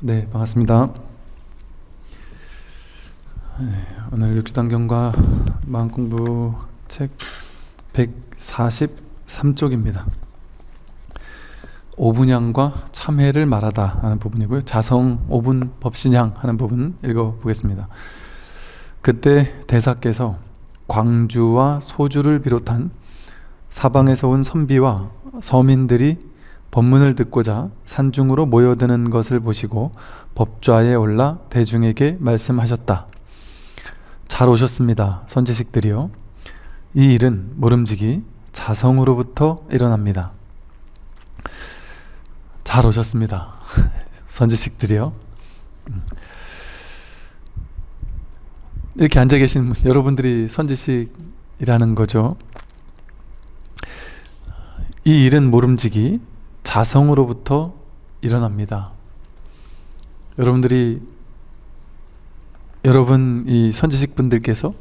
네, 반갑습니다. 오늘 육주단경과 마음공부 책 143쪽입니다. 오분향과 참회를 말하다 하는 부분이고요. 자성 오분 법신향 하는 부분 읽어보겠습니다. 그때 대사께서 광주와 소주를 비롯한 사방에서 온 선비와 서민들이 법문을 듣고자 산중으로 모여드는 것을 보시고 법좌에 올라 대중에게 말씀하셨다. 잘 오셨습니다, 선지식들이요. 이 일은 모름지기 자성으로부터 일어납니다. 잘 오셨습니다, 선지식들이요. 이렇게 앉아 계신 여러분들이 선지식이라는 거죠. 이 일은 모름지기 자성으로부터 일어납니다. 여러분 이 선지식 분들께서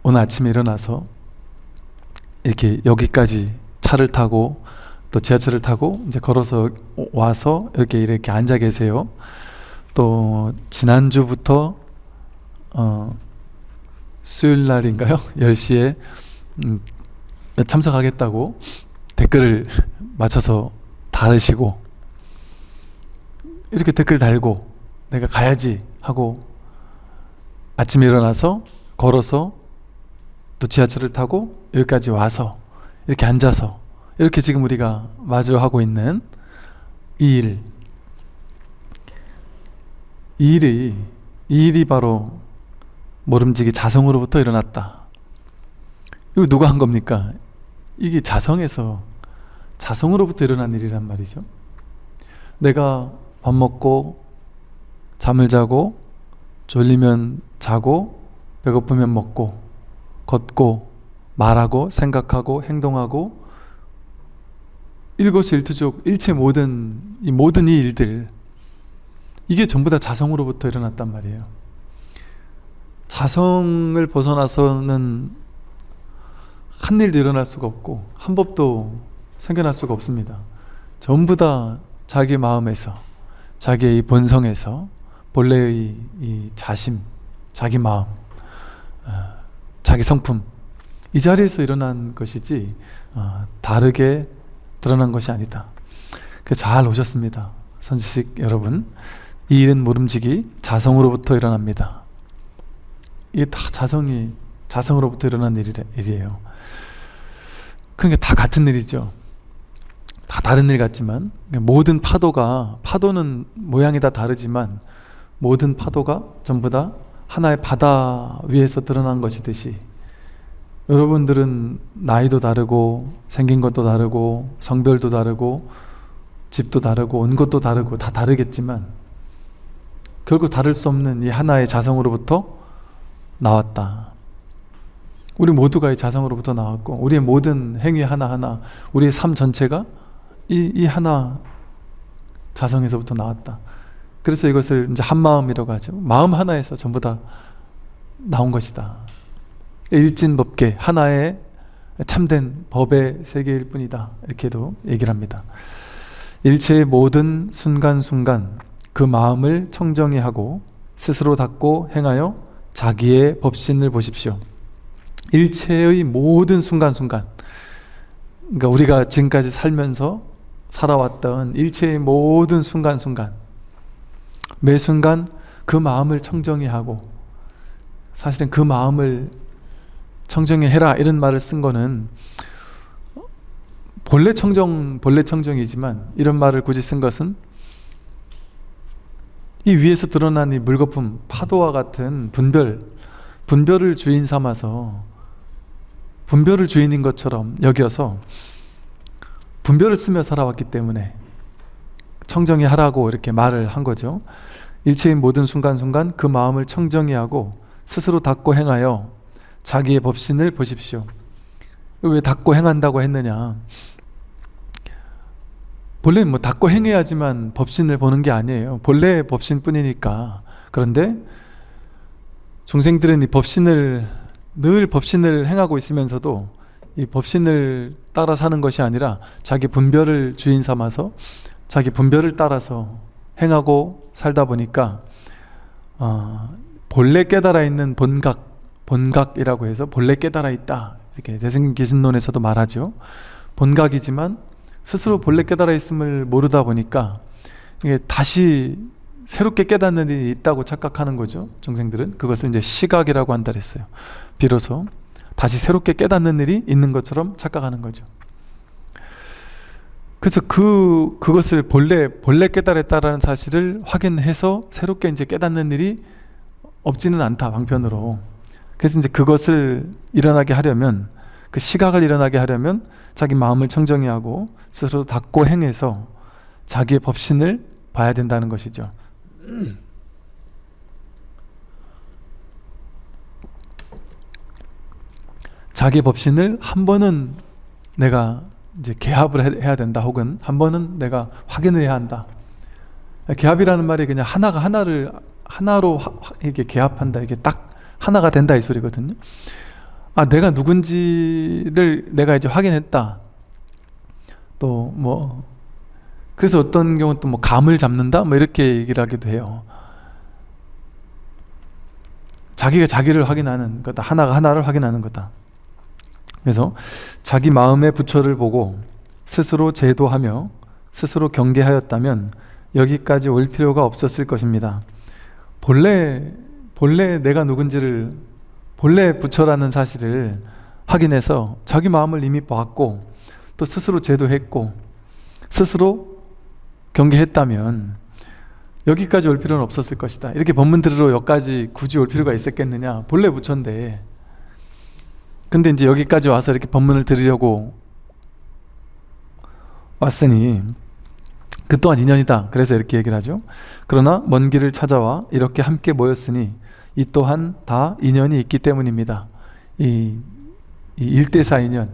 오늘 아침에 일어나서 이렇게 여기까지 차를 타고 또 지하철을 타고 이제 걸어서 와서 이렇게 앉아 계세요. 또 지난주부터 수요일 날인가요? 10시에 참석하겠다고 댓글을 맞춰서 달으시고 이렇게 댓글 달고 내가 가야지 하고 아침에 일어나서 걸어서 또 지하철을 타고 여기까지 와서 이렇게 앉아서 이렇게 지금 우리가 마주하고 있는 이 일이 바로 모름지기 자성으로부터 일어났다. 이거 누가 한 겁니까? 이게 자성으로부터 일어난 일이란 말이죠. 내가 밥 먹고 잠을 자고 졸리면 자고 배고프면 먹고 걷고 말하고 생각하고 행동하고 일거수일투족 일체 모든 이 일들, 이게 전부 다 자성으로부터 일어났단 말이에요. 자성을 벗어나서는 한 일도 일어날 수가 없고 한 법도 생겨날 수가 없습니다. 전부 다 자기 마음에서, 자기의 이 본성에서, 본래의 이 자심, 자기 마음, 자기 성품, 이 자리에서 일어난 것이지 다르게 드러난 것이 아니다. 잘 오셨습니다, 선지식 여러분. 이 일은 모름지기 자성으로부터 일어납니다. 이게 다 자성으로부터 일어난 일이에요. 그러니까 다 같은 일이죠. 다 다른 일 같지만 모든 파도는 모양이 다 다르지만 모든 파도가 전부 다 하나의 바다 위에서 드러난 것이듯이 여러분들은 나이도 다르고 생긴 것도 다르고 성별도 다르고 집도 다르고 온 것도 다르고 다 다르겠지만 결국 다를 수 없는 이 하나의 자성으로부터 나왔다. 우리 모두가 이 자성으로부터 나왔고 우리의 모든 행위 하나하나, 우리의 삶 전체가 이 하나 자성에서부터 나왔다. 그래서 이것을 이제 한마음이라고 하죠. 마음 하나에서 전부 다 나온 것이다. 일진법계, 하나의 참된 법의 세계일 뿐이다, 이렇게도 얘기를 합니다. 일체의 모든 순간순간 그 마음을 청정히 하고 스스로 닦고 행하여 자기의 법신을 보십시오. 일체의 모든 순간순간, 그러니까 우리가 지금까지 살면서 살아왔던 일체의 모든 순간순간, 매 순간 그 마음을 청정히 하고, 사실은 그 마음을 청정히 해라 이런 말을 쓴 거는 본래 청정이지만 이런 말을 굳이 쓴 것은 이 위에서 드러난 이 물거품 파도와 같은 분별을 주인 삼아서, 분별을 주인인 것처럼 여겨서 분별을 쓰며 살아왔기 때문에 청정히 하라고 이렇게 말을 한 거죠. 일체의 모든 순간순간 그 마음을 청정히 하고 스스로 닦고 행하여 자기의 법신을 보십시오. 왜 닦고 행한다고 했느냐? 본래 닦고 행해야지만 법신을 보는 게 아니에요. 본래 법신뿐이니까. 그런데 중생들은 이 법신을 늘 법신을 행하고 있으면서도 이 법신을 따라 사는 것이 아니라 자기 분별을 주인 삼아서 자기 분별을 따라서 행하고 살다 보니까 본래 깨달아 있는 본각이라고 해서 본래 깨달아 있다, 이렇게 대승기신론에서도 말하죠. 본각이지만 스스로 본래 깨달아 있음을 모르다 보니까 이게 다시 새롭게 깨닫는 일이 있다고 착각하는 거죠. 중생들은 그것을 이제 시각이라고 한다 그랬어요. 비로소 다시 새롭게 깨닫는 일이 있는 것처럼 착각하는 거죠. 그래서 그것을 본래 깨달았다라는 사실을 확인해서 새롭게 이제 깨닫는 일이 없지는 않다, 방편으로. 그래서 이제 그것을 일어나게 하려면, 그 시각을 일어나게 하려면 자기 마음을 청정히 하고 스스로 닦고 행해서 자기의 법신을 봐야 된다는 것이죠. 자기 법신을 한 번은 내가 이제 개합을 해야 된다, 혹은 한 번은 내가 확인을 해야 한다. 개합이라는 말이 그냥 하나로 이게 개합한다, 이게 딱 하나가 된다, 이 소리거든요. 내가 누군지를 내가 이제 확인했다. 또 뭐 그래서 어떤 경우는 또 뭐 감을 잡는다, 뭐 이렇게 얘기를 하기도 해요. 자기가 자기를 확인하는 거다, 하나가 하나를 확인하는 거다. 그래서 자기 마음의 부처를 보고 스스로 제도하며 스스로 경계하였다면 여기까지 올 필요가 없었을 것입니다. 본래 내가 누군지를, 본래 부처라는 사실을 확인해서 자기 마음을 이미 봤고 또 스스로 제도했고 스스로 경계했다면 여기까지 올 필요는 없었을 것이다. 이렇게 법문 들으러 여기까지 굳이 올 필요가 있었겠느냐. 본래 부처인데. 근데 이제 여기까지 와서 이렇게 법문을 들으려고 왔으니 그 또한 인연이다. 그래서 이렇게 얘기를 하죠. 그러나 먼 길을 찾아와 이렇게 함께 모였으니 이 또한 다 인연이 있기 때문입니다. 이 일대사 인연,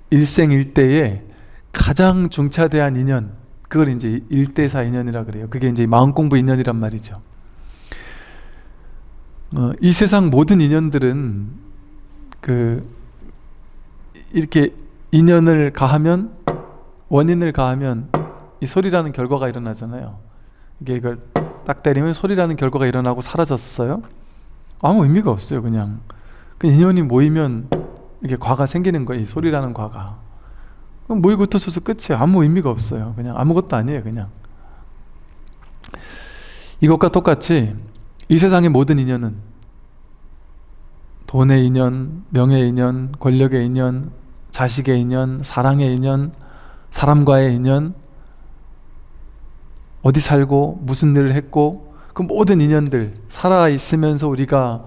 일생일대의 가장 중차대한 인연, 그걸 이제 일대사 인연이라 그래요. 그게 이제 마음공부 인연이란 말이죠. 이 세상 모든 인연들은 이렇게 인연을 가하면, 원인을 가하면 이 소리라는 결과가 일어나잖아요. 이걸 딱 때리면 소리라는 결과가 일어나고 사라졌어요. 아무 의미가 없어요. 그냥 그 인연이 모이면 이게 과가 생기는 거예요. 이 소리라는 과가. 그럼 모이고 흩어져서 끝이에요. 아무 의미가 없어요. 그냥 아무것도 아니에요. 그냥 이것과 똑같이 이 세상의 모든 인연은 돈의 인연, 명예의 인연, 권력의 인연, 자식의 인연, 사랑의 인연, 사람과의 인연, 어디 살고 무슨 일을 했고, 그 모든 인연들, 살아있으면서 우리가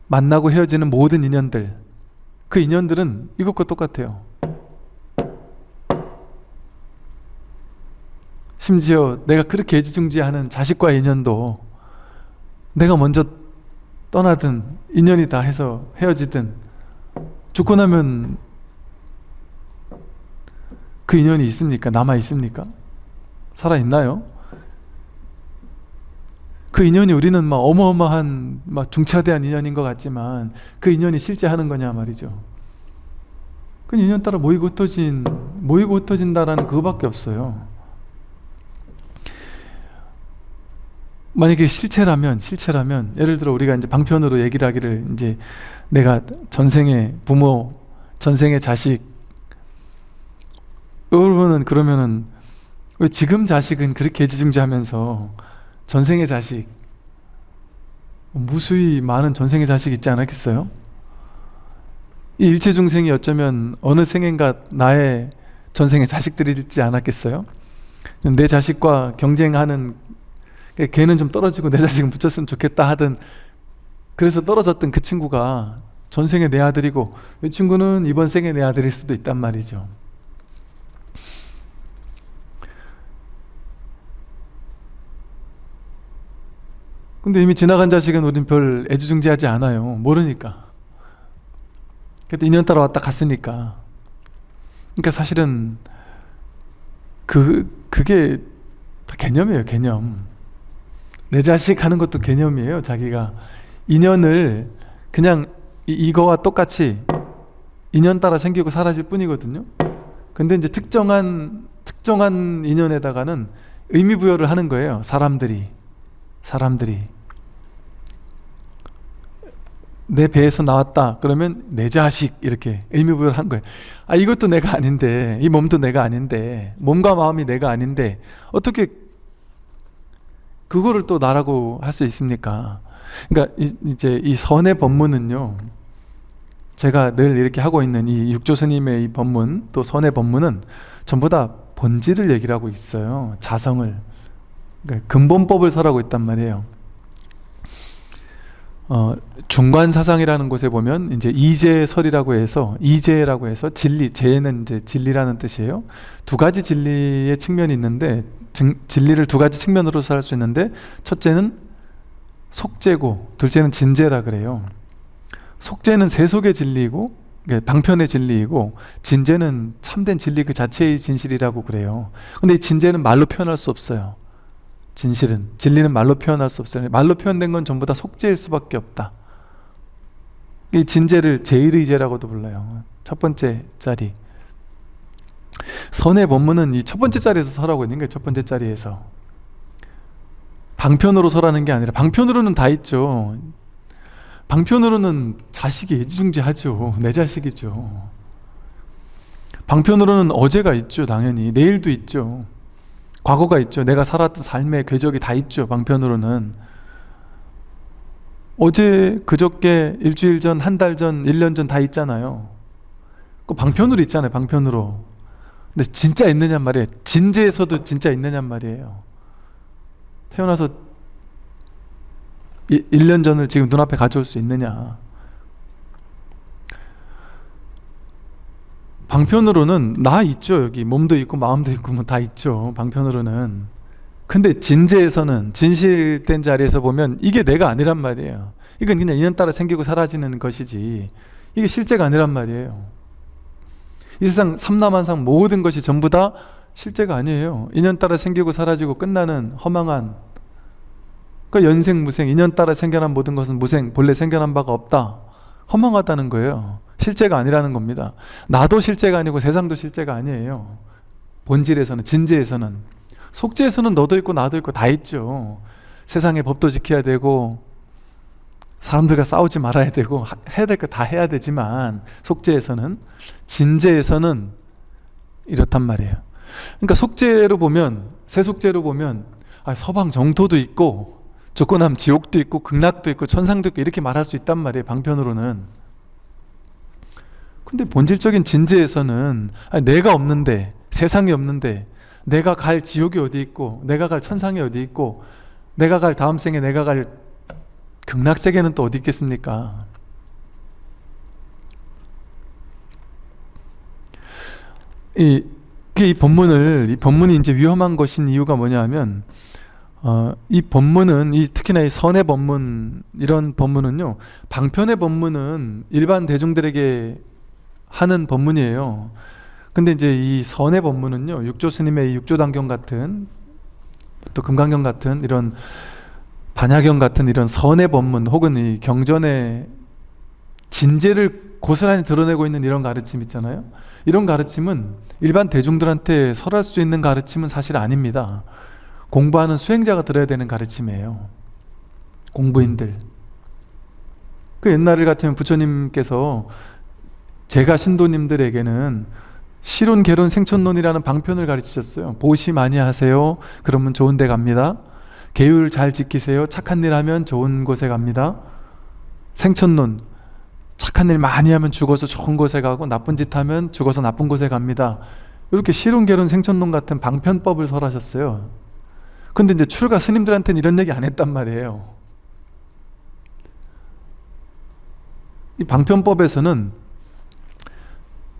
만나고 헤어지는 모든 인연들, 그 인연들은 이것과 똑같아요. 심지어 내가 그렇게 애지중지하는 자식과의 인연도 내가 먼저 떠나든 인연이다 해서 헤어지든 죽고 나면 그 인연이 있습니까? 남아있습니까? 살아있나요? 그 인연이 우리는 막 어마어마한 막 중차대한 인연인 것 같지만 그 인연이 실제 하는 거냐 말이죠. 그 인연 따라 모이고 흩어진다라는 그거밖에 없어요. 만약에 실체라면 예를 들어 우리가 이제 방편으로 얘기를 하기를, 이제 내가 전생의 부모, 전생의 자식, 여러분은 그러면은 왜 지금 자식은 그렇게 애지중지하면서 전생의 자식, 무수히 많은 전생의 자식 있지 않았겠어요? 이 일체 중생이 어쩌면 어느 생인가 나의 전생의 자식들이 있지 않았겠어요? 내 자식과 경쟁하는, 걔는 좀 떨어지고 내 자식은 붙였으면 좋겠다 하든, 그래서 떨어졌던 그 친구가 전생에 내 아들이고 이 친구는 이번 생에 내 아들일 수도 있단 말이죠. 근데 이미 지나간 자식은 우린 별 애지중지하지 않아요. 모르니까. 그래도 인연 따라 왔다 갔으니까. 그러니까 사실은 그게 다 개념이에요. 개념. 내 자식 하는 것도 개념이에요. 자기가 인연을 그냥 이거와 똑같이 인연 따라 생기고 사라질 뿐이거든요. 근데 이제 특정한 인연에다가는 의미 부여를 하는 거예요. 사람들이 내 배에서 나왔다 그러면 내 자식, 이렇게 의미 부여를 한 거예요. 이것도 내가 아닌데, 이 몸도 내가 아닌데, 몸과 마음이 내가 아닌데 어떻게 그거를 또 나라고 할 수 있습니까? 그러니까 이제 이 선의 법문은요, 제가 늘 이렇게 하고 있는 이 육조 스님의 이 법문, 또 선의 법문은 전부 다 본질을 얘기를 하고 있어요. 자성을, 그러니까 근본법을 설하고 있단 말이에요. 중관사상이라는 곳에 보면 이제 이재설이라고 해서, 이재라고 해서 진리, 재는 이제 진리라는 뜻이에요. 두 가지 진리의 측면이 있는데, 진리를 두 가지 측면으로서 할 수 있는데, 첫째는 속재고 둘째는 진재라 그래요. 속재는 세속의 진리이고, 방편의 진리이고, 진재는 참된 진리 그 자체의 진실이라고 그래요. 근데 이 진재는 말로 표현할 수 없어요. 진리는 말로 표현할 수 없어요. 말로 표현된 건 전부 다 속재일 수밖에 없다. 이 진재를 제1의제라고도 불러요. 첫 번째 자리. 선의 법문은 이 첫 번째 자리에서 설하고 있는 거예요. 첫 번째 자리에서. 방편으로 설하는 게 아니라, 방편으로는 다 있죠. 방편으로는 자식이 애지중지하죠. 내 자식이죠. 방편으로는 어제가 있죠. 당연히 내일도 있죠. 과거가 있죠. 내가 살았던 삶의 궤적이 다 있죠. 방편으로는 어제, 그저께, 일주일 전, 한 달 전, 1년 전 다 있잖아요. 그 방편으로 있잖아요. 방편으로. 근데 진짜 있느냔 말이에요. 진재에서도 진짜 있느냔 말이에요. 태어나서 1년 전을 지금 눈앞에 가져올 수 있느냐. 방편으로는 나 있죠. 여기 몸도 있고 마음도 있고 뭐 다 있죠. 방편으로는. 근데 진재에서는, 진실된 자리에서 보면 이게 내가 아니란 말이에요. 이건 그냥 인연 따라 생기고 사라지는 것이지 이게 실제가 아니란 말이에요. 이 세상 삼라만상 모든 것이 전부 다 실제가 아니에요. 인연 따라 생기고 사라지고 끝나는 허망한, 그 연생무생, 인연 따라 생겨난 모든 것은 무생, 본래 생겨난 바가 없다. 허망하다는 거예요. 실제가 아니라는 겁니다. 나도 실제가 아니고 세상도 실제가 아니에요. 본질에서는, 진재에서는. 속재에서는 너도 있고 나도 있고 다 있죠. 세상의 법도 지켜야 되고 사람들과 싸우지 말아야 되고 해야 될 거 다 해야 되지만, 속재에서는, 진재에서는 이렇단 말이에요. 그러니까 속재로 보면, 세속재로 보면 서방 정토도 있고 조건함 지옥도 있고 극락도 있고 천상도 있고 이렇게 말할 수 있단 말이에요. 방편으로는. 근데 본질적인 진재에서는 내가 없는데, 세상이 없는데, 내가 갈 지옥이 어디 있고, 내가 갈 천상이 어디 있고, 내가 갈 다음 생에 내가 갈 극락세계는 또 어디 있겠습니까? 이 법문이 이제 위험한 것인 이유가 뭐냐면, 이 법문은, 특히나 이 선의 법문, 이런 법문은요, 방편의 법문은 일반 대중들에게 하는 법문이에요. 근데 이제 이 선의 법문은요, 육조 스님의 육조단경 같은, 또 금강경 같은, 이런 반야경 같은 이런 선의 법문, 혹은 이 경전의 진재를 고스란히 드러내고 있는 이런 가르침 있잖아요. 이런 가르침은 일반 대중들한테 설할 수 있는 가르침은 사실 아닙니다. 공부하는 수행자가 들어야 되는 가르침이에요. 공부인들. 그 옛날 같으면 부처님께서 제가 신도님들에게는 실론, 개론, 생천론이라는 방편을 가르치셨어요. 보시 많이 하세요. 그러면 좋은 데 갑니다. 계율 잘 지키세요. 착한 일 하면 좋은 곳에 갑니다. 생천론, 착한 일 많이 하면 죽어서 좋은 곳에 가고 나쁜 짓 하면 죽어서 나쁜 곳에 갑니다. 이렇게 실론, 개론, 생천론 같은 방편법을 설하셨어요. 근데 이제 출가 스님들한테는 이런 얘기 안 했단 말이에요. 이 방편법에서는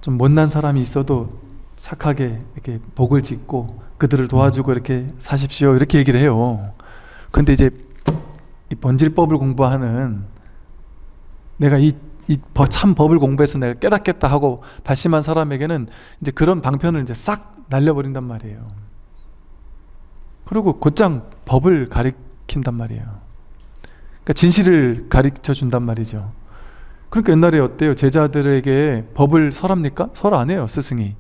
좀 못난 사람이 있어도 착하게 이렇게 복을 짓고 그들을 도와주고 이렇게 사십시오, 이렇게 얘기를 해요. 근데 이제 이 본질법을 공부하는, 내가 참 법을 공부해서 내가 깨닫겠다 하고 발심한 사람에게는 이제 그런 방편을 이제 싹 날려버린단 말이에요. 그리고 곧장 법을 가리킨단 말이에요. 그러니까 진실을 가르쳐 준단 말이죠. 그러니까 옛날에 어때요? 제자들에게 법을 설합니까? 설 안 해요, 스승이.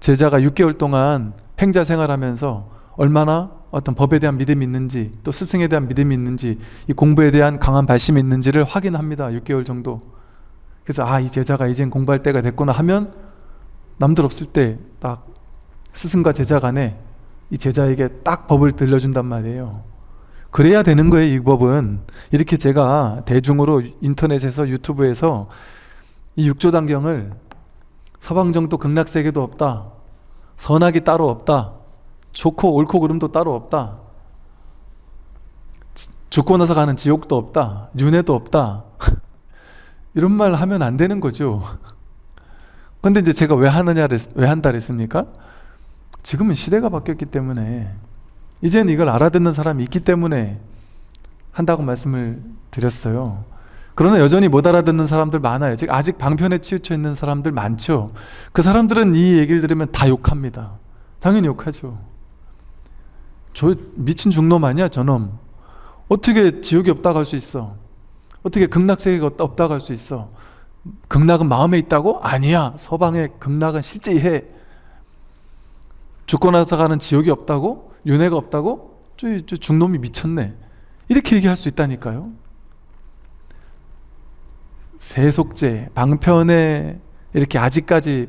제자가 6개월 동안 행자 생활하면서 얼마나 어떤 법에 대한 믿음이 있는지, 또 스승에 대한 믿음이 있는지, 이 공부에 대한 강한 발심이 있는지를 확인합니다. 6개월 정도. 그래서 이 제자가 이젠 공부할 때가 됐구나 하면 남들 없을 때 딱 스승과 제자 간에 이 제자에게 딱 법을 들려준단 말이에요. 그래야 되는 거예요. 이 법은. 이렇게 제가 대중으로 인터넷에서 유튜브에서 이 육조단경을 서방정도 극락세계도 없다, 선악이 따로 없다, 좋고 옳고 그름도 따로 없다, 죽고 나서 가는 지옥도 없다, 윤회도 없다 이런 말 하면 안 되는 거죠. 근데 이제 제가 왜 한다 그랬습니까? 지금은 시대가 바뀌었기 때문에, 이제는 이걸 알아듣는 사람이 있기 때문에 한다고 말씀을 드렸어요. 그러나 여전히 못 알아듣는 사람들 많아요. 즉 아직 방편에 치우쳐 있는 사람들 많죠. 그 사람들은 이 얘기를 들으면 다 욕합니다. 당연히 욕하죠. 저 미친 중놈 아니야, 저놈. 어떻게 지옥이 없다고 할 수 있어? 어떻게 극락세계가 없다고 할 수 있어? 극락은 마음에 있다고? 아니야. 서방의 극락은 실제 해. 죽고 나서 가는 지옥이 없다고? 윤회가 없다고? 저 중놈이 미쳤네. 이렇게 얘기할 수 있다니까요. 세속제, 방편에 이렇게 아직까지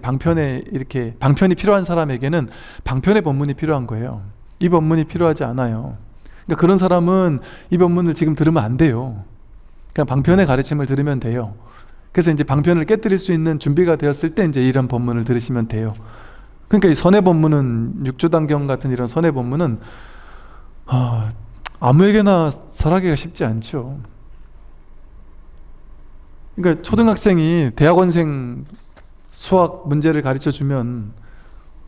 이렇게 방편이 필요한 사람에게는 방편의 법문이 필요한 거예요. 이 법문이 필요하지 않아요. 그러니까 그런 사람은 이 법문을 지금 들으면 안 돼요. 그냥 방편의 가르침을 들으면 돼요. 그래서 이제 방편을 깨뜨릴 수 있는 준비가 되었을 때 이제 이런 법문을 들으시면 돼요. 그러니까 이 선의 법문은, 육조단경 같은 이런 선의 법문은 아무에게나 설하기가 쉽지 않죠. 그러니까 초등학생이 대학원생 수학 문제를 가르쳐 주면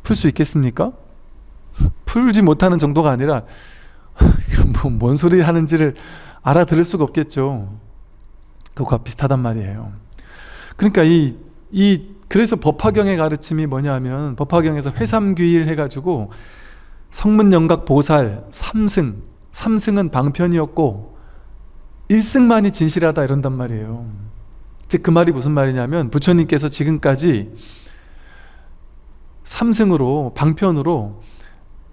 풀 수 있겠습니까? 풀지 못하는 정도가 아니라 뭔 소리 하는지를 알아들을 수가 없겠죠. 그거와 비슷하단 말이에요. 그러니까 그래서 법화경의 가르침이 뭐냐면, 법화경에서 회삼귀일 해가지고 성문영각 보살 3승은 방편이었고 1승만이 진실하다 이런단 말이에요. 즉 그 말이 무슨 말이냐면, 부처님께서 지금까지 3승으로, 방편으로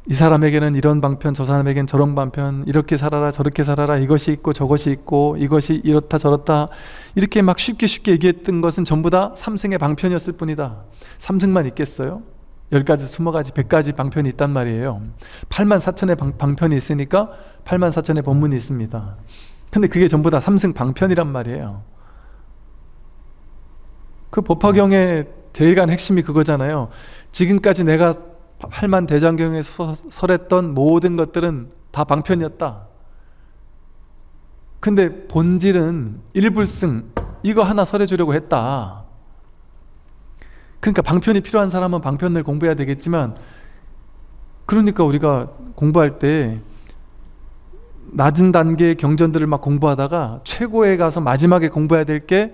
이 사람에게는 이런 방편, 저 사람에게는 저런 방편, 이렇게 살아라 저렇게 살아라, 이것이 있고 저것이 있고, 이것이 이렇다 저렇다, 이렇게 막 쉽게 얘기했던 것은 전부 다 3승의 방편이었을 뿐이다. 3승만 있겠어요? 10가지, 20가지, 100가지 방편이 있단 말이에요. 84,000의 방편이 있으니까 84,000의 법문이 있습니다. 근데 그게 전부 다 3승 방편이란 말이에요. 그 법화경의 제일 간 핵심이 그거잖아요. 지금까지 내가 8만 대장경에서 설했던 모든 것들은 다 방편이었다. 근데 본질은 일불승, 이거 하나 설해주려고 했다. 그러니까 방편이 필요한 사람은 방편을 공부해야 되겠지만, 그러니까 우리가 공부할 때 낮은 단계의 경전들을 막 공부하다가 최고에 가서 마지막에 공부해야 될 게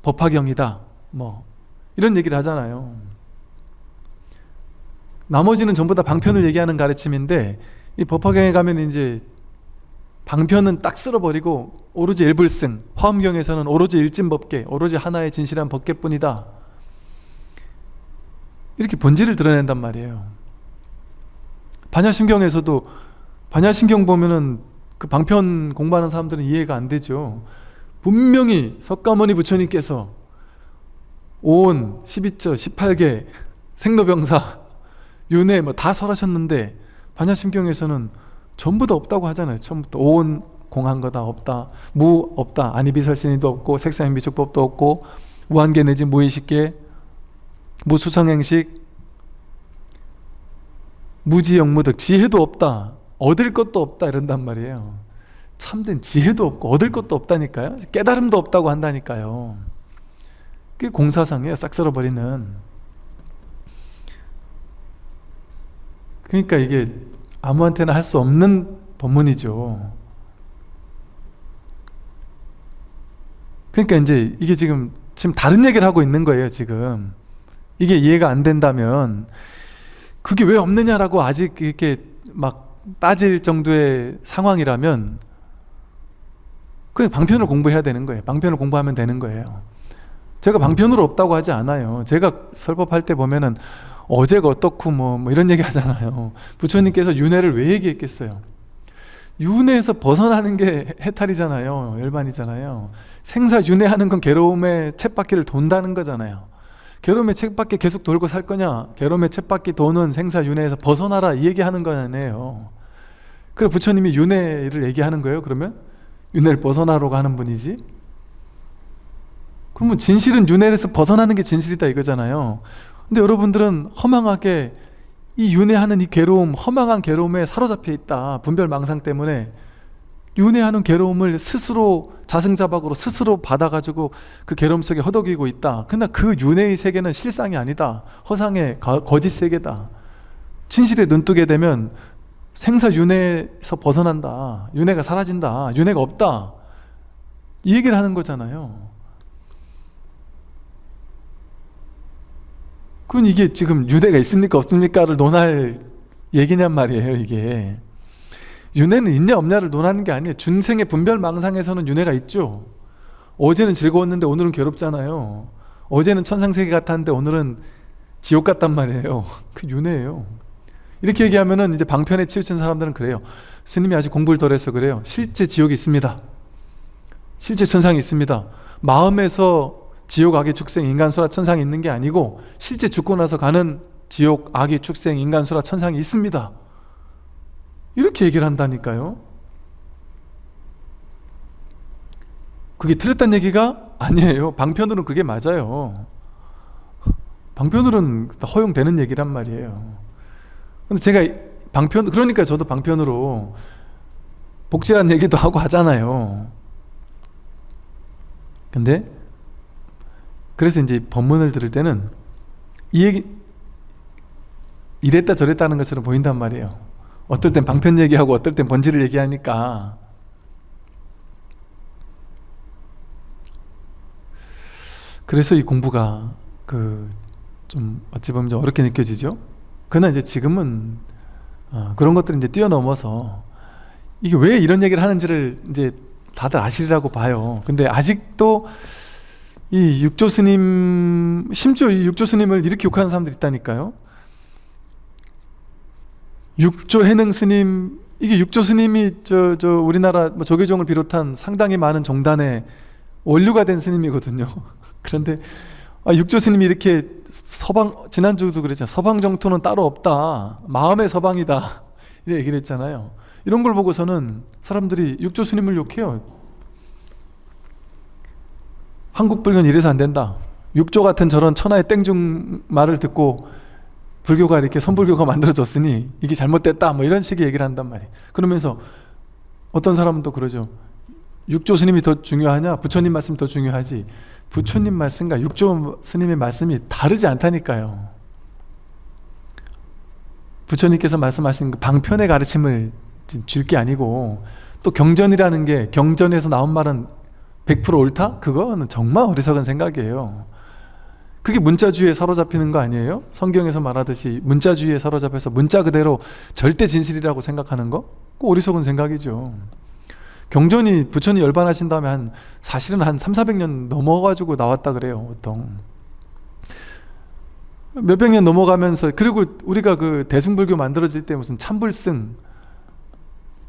법화경이다, 뭐 이런 얘기를 하잖아요. 나머지는 전부 다 방편을 얘기하는 가르침인데, 이 법화경에 가면 이제 방편은 딱 쓸어버리고 오로지 일불승, 화엄경에서는 오로지 일진법계, 오로지 하나의 진실한 법계뿐이다, 이렇게 본질을 드러낸단 말이에요. 반야심경에서도, 반야심경 보면은 그 방편 공부하는 사람들은 이해가 안 되죠. 분명히 석가모니 부처님께서 오온, 12처, 18계, 생로병사, 윤회 뭐 다 설하셨는데 반야심경에서는 전부 다 없다고 하잖아요. 처음부터 오온 공한 거다, 없다, 무 없다, 아니비설신이도 없고, 색상행비축법도 없고, 우한계 내지 무의식계, 무수성행식, 무지영무득, 지혜도 없다, 얻을 것도 없다 이런단 말이에요. 참된 지혜도 없고 얻을 것도 없다니까요. 깨달음도 없다고 한다니까요. 그게 공사상이에요. 싹 쓸어버리는. 그러니까 이게 아무한테나 할 수 없는 법문이죠. 그러니까 이제 이게 지금 다른 얘기를 하고 있는 거예요. 지금 이게 이해가 안 된다면, 그게 왜 없느냐라고 아직 이렇게 막 따질 정도의 상황이라면 그냥 방편을 공부해야 되는 거예요. 방편을 공부하면 되는 거예요. 제가 방편으로 없다고 하지 않아요. 제가 설법할 때 보면은 어제가 어떻고 뭐 이런 얘기 하잖아요. 부처님께서 윤회를 왜 얘기했겠어요? 윤회에서 벗어나는 게 해탈이잖아요. 열반이잖아요. 생사 윤회하는 건 괴로움의 쳇바퀴를 돈다는 거잖아요. 괴로움의 쳇바퀴 계속 돌고 살 거냐? 괴로움의 쳇바퀴 도는 생사 윤회에서 벗어나라 이 얘기하는 거 아니에요. 그래 부처님이 윤회를 얘기하는 거예요. 그러면 윤회를 벗어나려고 하는 분이지. 그러면 진실은 윤회에서 벗어나는 게 진실이다 이거잖아요. 근데 여러분들은 허망하게 이 윤회하는 이 괴로움, 허망한 괴로움에 사로잡혀 있다. 분별망상 때문에 윤회하는 괴로움을 스스로 자승자박으로 스스로 받아가지고 그 괴로움 속에 허덕이고 있다. 근데 그 윤회의 세계는 실상이 아니다. 허상의 거짓 세계다. 진실에 눈뜨게 되면 생사 윤회에서 벗어난다. 윤회가 사라진다. 윤회가 없다. 이 얘기를 하는 거잖아요. 그건 이게 지금 윤회가 있습니까 없습니까를 논할 얘기냔 말이에요. 이게 윤회는 있냐 없냐를 논하는 게 아니에요. 중생의 분별망상에서는 윤회가 있죠. 어제는 즐거웠는데 오늘은 괴롭잖아요. 어제는 천상세계 같았는데 오늘은 지옥 같단 말이에요. 그 윤회예요. 이렇게 얘기하면은 이제 방편에 치우친 사람들은 그래요. 스님이 아직 공부를 덜 해서 그래요. 실제 지옥이 있습니다. 실제 천상이 있습니다. 마음에서 지옥, 악의 축생, 인간, 수라, 천상이 있는 게 아니고 실제 죽고 나서 가는 지옥, 악의 축생, 인간, 수라, 천상이 있습니다. 이렇게 얘기를 한다니까요. 그게 틀렸다는 얘기가 아니에요. 방편으로는 그게 맞아요. 방편으로는 허용되는 얘기란 말이에요. 근데 제가 그러니까 저도 방편으로 복지란 얘기도 하고 하잖아요. 근데 그래서 이제 법문을 들을 때는 이 얘기 이랬다 저랬다 하는 것처럼 보인단 말이에요. 어떨 땐 방편 얘기하고 어떨 땐 본질을 얘기하니까. 그래서 이 공부가 좀 어찌 보면 좀 어렵게 느껴지죠. 그러나 이제 지금은 그런 것들을 이제 뛰어넘어서 이게 왜 이런 얘기를 하는지를 이제 다들 아시리라고 봐요. 근데 아직도 이 육조 스님, 심지어 이 육조 스님을 이렇게 욕하는 사람들이 있다니까요. 육조 해능 스님, 이게 육조 스님이 우리나라 조계종을 비롯한 상당히 많은 종단의 원류가 된 스님이거든요. 그런데 육조 스님이 이렇게 지난주도 그랬잖아요. 서방 정토는 따로 없다. 마음의 서방이다. 이렇게 얘기를 했잖아요. 이런 걸 보고서는 사람들이 육조 스님을 욕해요. 한국 불교는 이래서 안 된다. 육조 같은 저런 천하의 땡중 말을 듣고 불교가 이렇게 선불교가 만들어졌으니 이게 잘못됐다. 뭐 이런 식의 얘기를 한단 말이에요. 그러면서 어떤 사람은 또 그러죠. 육조 스님이 더 중요하냐? 부처님 말씀이 더 중요하지. 부처님 말씀과 육조 스님의 말씀이 다르지 않다니까요. 부처님께서 말씀하신 그 방편의 가르침을 줄 게 아니고 또 경전이라는 게 경전에서 나온 말은 100% 옳다? 그거는 정말 어리석은 생각이에요. 그게 문자주의에 사로잡히는 거 아니에요? 성경에서 말하듯이 문자주의에 사로잡혀서 문자 그대로 절대 진실이라고 생각하는 거? 그거 어리석은 생각이죠. 경전이 부처님 열반하신 다음에 사실은 한 300~400년 넘어가지고 나왔다 그래요. 보통 몇백 년 넘어가면서, 그리고 우리가 그 대승불교 만들어질 때 무슨 참불승,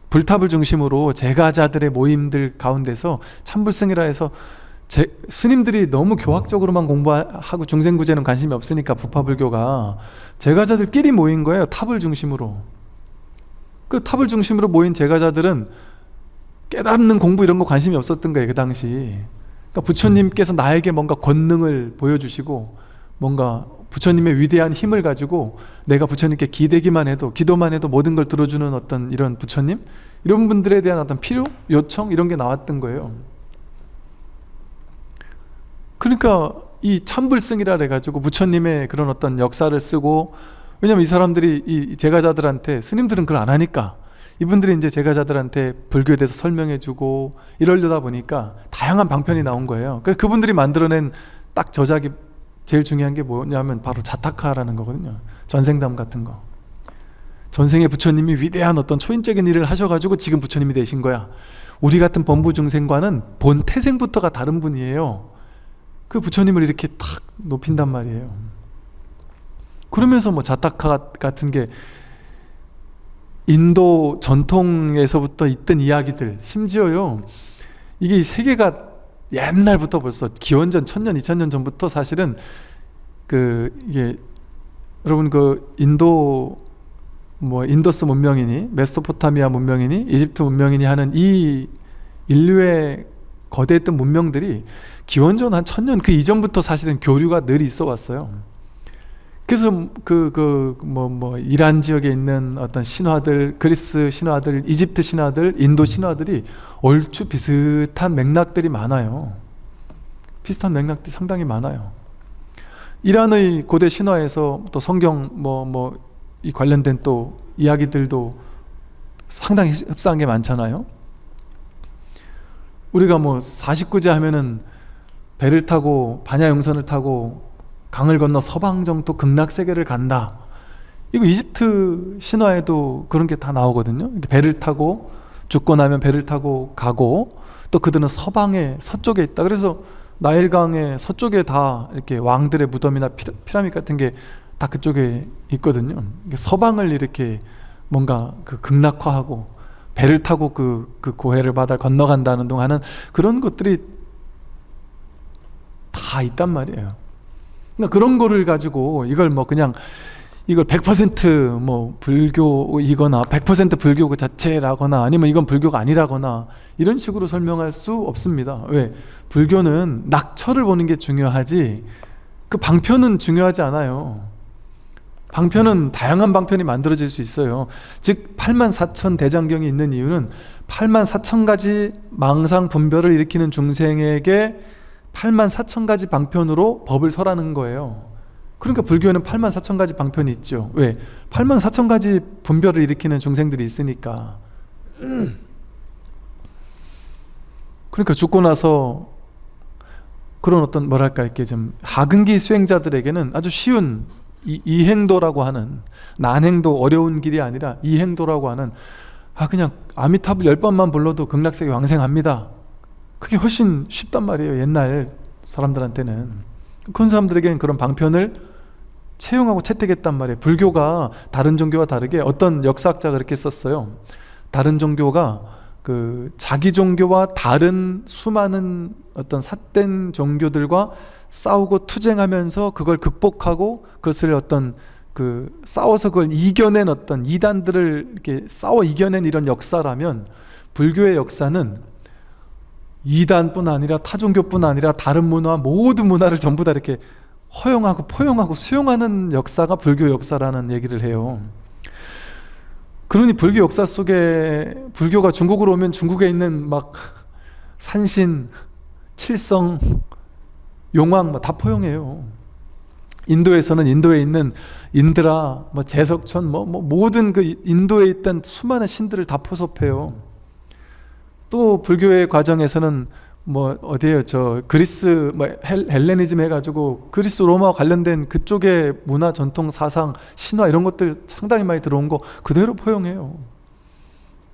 불탑을 중심으로 제가자들의 모임들 가운데서 참불승이라 해서 스님들이 너무 교학적으로만 공부하고 중생구제는 관심이 없으니까 부파불교가 제가자들끼리 모인 거예요. 탑을 중심으로. 그 탑을 중심으로 모인 제가자들은 깨닫는 공부 이런 거 관심이 없었던 거예요. 그 당시. 그러니까 부처님께서 나에게 뭔가 권능을 보여주시고 뭔가 부처님의 위대한 힘을 가지고 내가 부처님께 기대기만 해도, 기도만 해도 모든 걸 들어주는 어떤 이런 부처님, 이런 분들에 대한 어떤 필요, 요청 이런 게 나왔던 거예요. 그러니까 이 참불승이라 해가지고 부처님의 그런 어떤 역사를 쓰고, 왜냐면 이 사람들이 이 제가자들한테, 스님들은 그걸 안 하니까 이분들이 이제 제가자들한테 불교에 대해서 설명해주고 이러려다 보니까 다양한 방편이 나온 거예요. 그러니까 그분들이 만들어낸 딱 저작이 제일 중요한 게 뭐냐면 바로 자타카라는 거거든요. 전생담 같은 거. 전생에 부처님이 위대한 어떤 초인적인 일을 하셔가지고 지금 부처님이 되신 거야. 우리 같은 범부 중생과는 본 태생부터가 다른 분이에요. 그 부처님을 이렇게 탁 높인단 말이에요. 그러면서 뭐 자타카 같은 게 인도 전통에서부터 있던 이야기들, 심지어요 이게 이 세계가 옛날부터 벌써 기원전 1000년 2000년 전부터 사실은 이게 여러분 인더스 문명이니 메소포타미아 문명이니 이집트 문명이니 하는 이 인류의 거대했던 문명들이 기원전 한 1000년 그 이전부터 사실은 교류가 늘 있어 왔어요. 그래서 이란 지역에 있는 어떤 신화들, 그리스 신화들, 이집트 신화들, 인도 신화들이 얼추 비슷한 맥락들이 많아요. 비슷한 맥락들이 상당히 많아요. 이란의 고대 신화에서 또 성경 이 관련된 또 이야기들도 상당히 흡사한 게 많잖아요. 우리가 49제 하면은 배를 타고 반야용선을 타고 강을 건너 서방정토 극락세계를 간다. 이거 이집트 신화에도 그런 게 다 나오거든요. 배를 타고 죽고 나면 배를 타고 가고 또 그들은 서방의 서쪽에 있다. 그래서 나일강의 서쪽에 다 이렇게 왕들의 무덤이나 피라미드 같은 게 다 그쪽에 있거든요. 서방을 이렇게 뭔가 극락화하고 배를 타고 그 고해를 바다를 건너간다는 동안은 그런 것들이 다 있단 말이에요. 그러니까 그런 거를 가지고 이걸 그냥 이걸 100% 불교이거나 100% 불교 그 자체라거나 아니면 이건 불교가 아니라거나 이런 식으로 설명할 수 없습니다. 왜? 불교는 낙처를 보는 게 중요하지 그 방편은 중요하지 않아요. 방편은 다양한 방편이 만들어질 수 있어요. 즉 84,000 대장경이 있는 이유는 84,000가지 망상 분별을 일으키는 중생에게 84,000가지 방편으로 법을 설하는 거예요. 그러니까 불교에는 84,000가지 방편이 있죠. 왜? 84,000가지 분별을 일으키는 중생들이 있으니까. 그러니까 죽고 나서 그런 어떤 이렇게 좀 하근기 수행자들에게는 아주 쉬운 이행도라고 하는, 난행도 어려운 길이 아니라 이행도라고 하는 그냥 아미타불 10번만 불러도 극락세계 왕생합니다. 그게 훨씬 쉽단 말이에요. 옛날 사람들한테는. 그런 사람들에게는 그런 방편을 채용하고 채택했단 말이에요. 불교가 다른 종교와 다르게 어떤 역사학자가 그렇게 썼어요. 다른 종교가 자기 종교와 다른 수많은 어떤 삿된 종교들과 싸우고 투쟁하면서 그걸 극복하고 그것을 어떤 싸워서 그걸 이겨낸 어떤 이단들을 이렇게 싸워 이겨낸 이런 역사라면, 불교의 역사는 이단뿐 아니라 타종교뿐 아니라 다른 문화, 모든 문화를 전부 다 이렇게 허용하고 포용하고 수용하는 역사가 불교 역사라는 얘기를 해요. 그러니 불교 역사 속에 불교가 중국으로 오면 중국에 있는 산신, 칠성, 용왕 다 포용해요. 인도에서는 인도에 있는 인드라, 제석천, 모든 인도에 있던 수많은 신들을 다 포섭해요. 또 불교의 과정에서는 어디에요? 그리스 헬레니즘 해가지고 그리스 로마와 관련된 그쪽의 문화, 전통, 사상, 신화 이런 것들 상당히 많이 들어온 거 그대로 포용해요.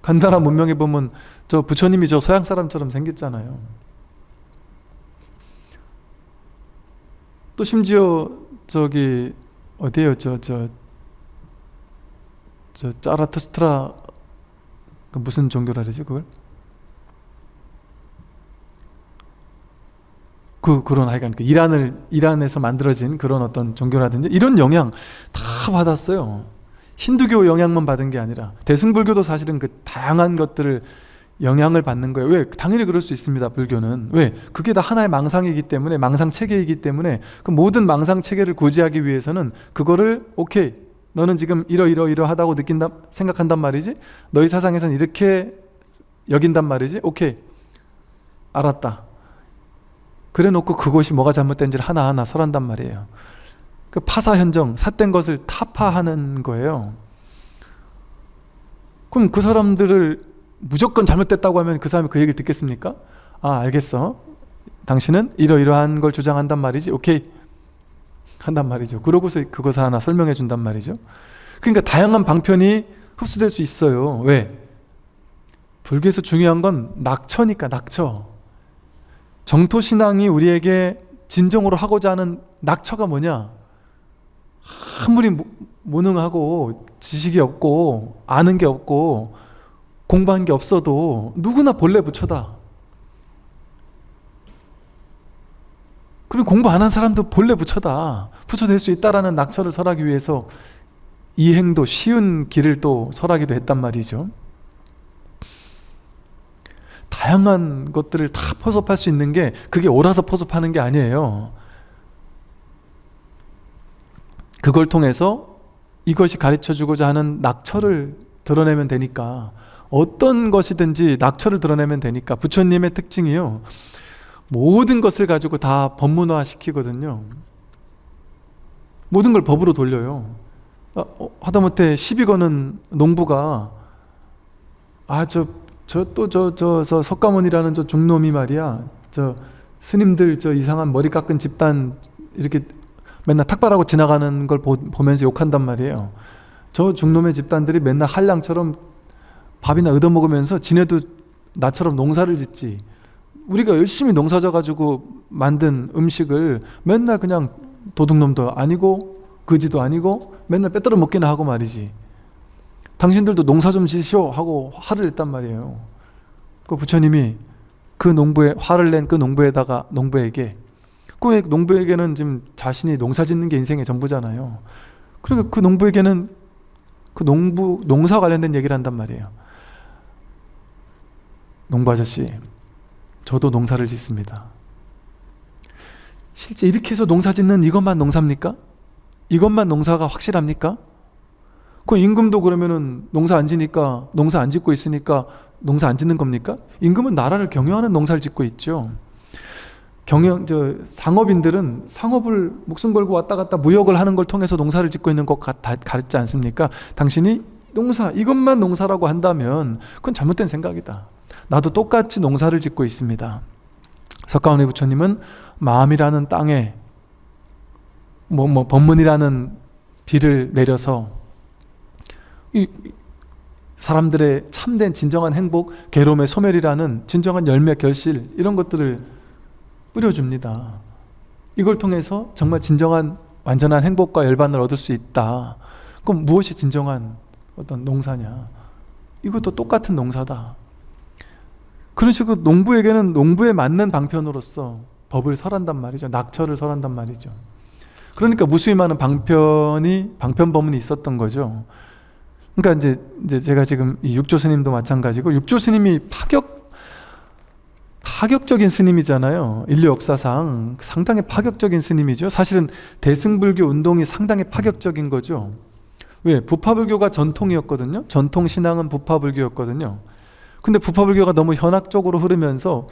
간다라 문명에 보면 부처님이 서양 사람처럼 생겼잖아요. 또 심지어 어디에요? 짜라투스트라 무슨 종교라 그러지 그걸? 그런 하여간 이란에서 만들어진 그런 어떤 종교라든지 이런 영향 다 받았어요. 힌두교 영향만 받은 게 아니라 대승불교도 사실은 다양한 것들을 영향을 받는 거예요. 왜? 당연히 그럴 수 있습니다. 불교는. 왜? 그게 다 하나의 망상이기 때문에, 망상체계이기 때문에 그 모든 망상체계를 구제하기 위해서는 그거를 오케이, 너는 지금 이러하다고 생각한단 말이지, 너희 사상에서는 이렇게 여긴단 말이지, 오케이 알았다. 그래 놓고 그것이 뭐가 잘못된지를 하나하나 설한단 말이에요. 파사현정, 삿된 것을 타파하는 거예요. 그럼 그 사람들을 무조건 잘못됐다고 하면 그 사람이 그 얘기를 듣겠습니까? 알겠어. 당신은 이러한 걸 주장한단 말이지. 오케이. 한단 말이죠. 그러고서 그것을 하나 설명해 준단 말이죠. 그러니까 다양한 방편이 흡수될 수 있어요. 왜? 불교에서 중요한 건 낙처니까, 낙처. 정토신앙이 우리에게 진정으로 하고자 하는 낙처가 뭐냐? 아무리 무능하고 지식이 없고 아는 게 없고 공부한 게 없어도 누구나 본래 부처다. 그리고 공부 안 한 사람도 본래 부처다. 부처 될 수 있다라는 낙처를 설하기 위해서 이행도 쉬운 길을 또 설하기도 했단 말이죠. 다양한 것들을 다 포섭할 수 있는 게 그게 옳아서 포섭하는 게 아니에요. 그걸 통해서 이것이 가르쳐주고자 하는 낙처를 드러내면 되니까, 어떤 것이든지 낙처를 드러내면 되니까. 부처님의 특징이요, 모든 것을 가지고 다 법문화 시키거든요. 모든 걸 법으로 돌려요. 하다못해 시비 거는 농부가 저 석가모니라는 저 중놈이 말이야, 저 스님들 저 이상한 머리 깎은 집단 이렇게 맨날 탁발하고 지나가는 걸 보면서 욕한단 말이에요. 저 중놈의 집단들이 맨날 한량처럼 밥이나 얻어먹으면서 지네도 나처럼 농사를 짓지, 우리가 열심히 농사 져가지고 만든 음식을 맨날 그냥 도둑놈도 아니고 거지도 아니고 맨날 빼들어 먹기나 하고 말이지. 당신들도 농사 좀 지시오 하고 화를 냈단 말이에요. 그 부처님이 그 농부에 화를 낸 그 농부에게 그 농부에게는 지금 자신이 농사 짓는 게 인생의 전부잖아요. 그러니까 그 농부에게는 그 농사 관련된 얘기를 한단 말이에요. 농부 아저씨, 저도 농사를 짓습니다. 실제 이렇게 해서 농사 짓는 이것만 농사입니까? 이것만 농사가 확실합니까? 그 임금도 그러면은 농사 안 지니까, 농사 안 짓고 있으니까 농사 안 짓는 겁니까? 임금은 나라를 경영하는 농사를 짓고 있죠. 상업인들은 상업을 목숨 걸고 왔다 갔다 무역을 하는 걸 통해서 농사를 짓고 있는 것 같지 않습니까? 당신이 농사, 이것만 농사라고 한다면 그건 잘못된 생각이다. 나도 똑같이 농사를 짓고 있습니다. 석가모니 부처님은 마음이라는 땅에 법문이라는 비를 내려서 이 사람들의 참된 진정한 행복, 괴로움의 소멸이라는 진정한 열매, 결실, 이런 것들을 뿌려줍니다. 이걸 통해서 정말 진정한 완전한 행복과 열반을 얻을 수 있다. 그럼 무엇이 진정한 어떤 농사냐? 이것도 똑같은 농사다. 그런 식으로 농부에게는 농부에 맞는 방편으로서 법을 설한단 말이죠. 낙처를 설한단 말이죠. 그러니까 무수히 많은 방편법문이 있었던 거죠. 그러니까 이제 제가 지금 이 육조 스님도 마찬가지고, 육조 스님이 파격적인 스님이잖아요. 인류 역사상 상당히 파격적인 스님이죠. 사실은 대승불교 운동이 상당히 파격적인 거죠. 왜? 부파불교가 전통이었거든요. 전통 신앙은 부파불교였거든요. 근데 부파불교가 너무 현학적으로 흐르면서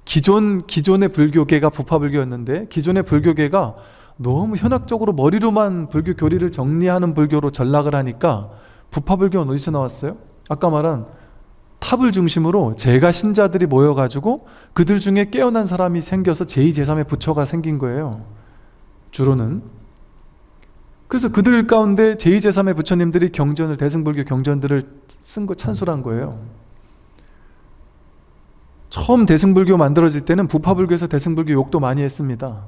기존의 불교계가 부파불교였는데, 기존의 불교계가 너무 현학적으로 머리로만 불교 교리를 정리하는 불교로 전락을 하니까 부파불교는 어디서 나왔어요? 아까 말한 탑을 중심으로 제가 신자들이 모여가지고 그들 중에 깨어난 사람이 생겨서 제2, 제3의 부처가 생긴 거예요. 주로는. 그래서 그들 가운데 제2, 제3의 부처님들이 대승불교 경전들을 쓴 거 찬술한 거예요. 처음 대승불교 만들어질 때는 부파불교에서 대승불교 욕도 많이 했습니다.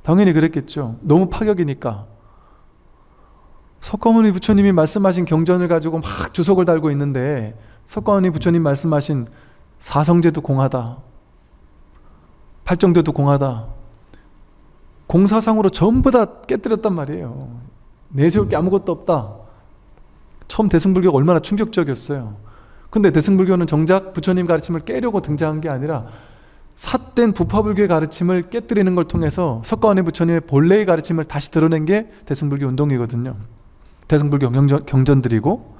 당연히 그랬겠죠. 너무 파격이니까. 석가모니 부처님이 말씀하신 경전을 가지고 막 주석을 달고 있는데, 석가모니 부처님 말씀하신 사성제도 공하다, 팔정제도 공하다, 공사상으로 전부 다 깨뜨렸단 말이에요. 내세울 게 아무것도 없다. 처음 대승불교가 얼마나 충격적이었어요. 근데 대승불교는 정작 부처님 가르침을 깨려고 등장한 게 아니라 삿된 부파불교의 가르침을 깨뜨리는 걸 통해서 석가모니 부처님의 본래의 가르침을 다시 드러낸 게 대승불교 운동이거든요. 대승불교 경전들이고.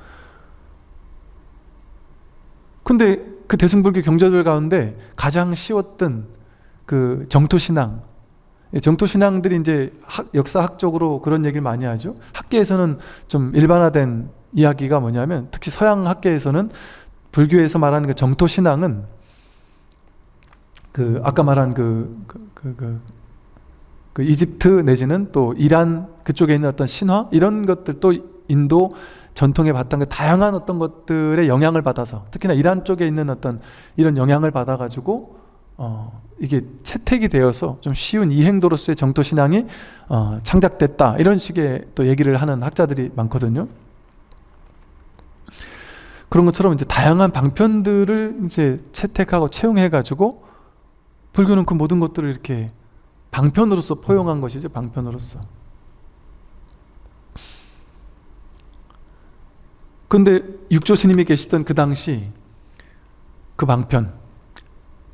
근데 그 대승불교 경전들 가운데 가장 쉬웠던 그 정토신앙, 정토신앙들이 이제 역사학적으로 그런 얘기를 많이 하죠. 학계에서는 좀 일반화된 이야기가 뭐냐면, 특히 서양 학계에서는 불교에서 말하는 그 정토신앙은 아까 말한 이집트 내지는 또 이란 그쪽에 있는 어떤 신화, 이런 것들, 또 인도 전통의 바탕, 다양한 어떤 것들의 영향을 받아서, 특히나 이란 쪽에 있는 어떤 이런 영향을 받아가지고 이게 채택이 되어서 좀 쉬운 이행도로서의 정토신앙이 창작됐다, 이런 식의 또 얘기를 하는 학자들이 많거든요. 그런 것처럼 이제 다양한 방편들을 이제 채택하고 채용해가지고 불교는 그 모든 것들을 이렇게 방편으로서 포용한 것이죠. 방편으로서. 근데 육조 스님이 계시던 그 당시 그 방편,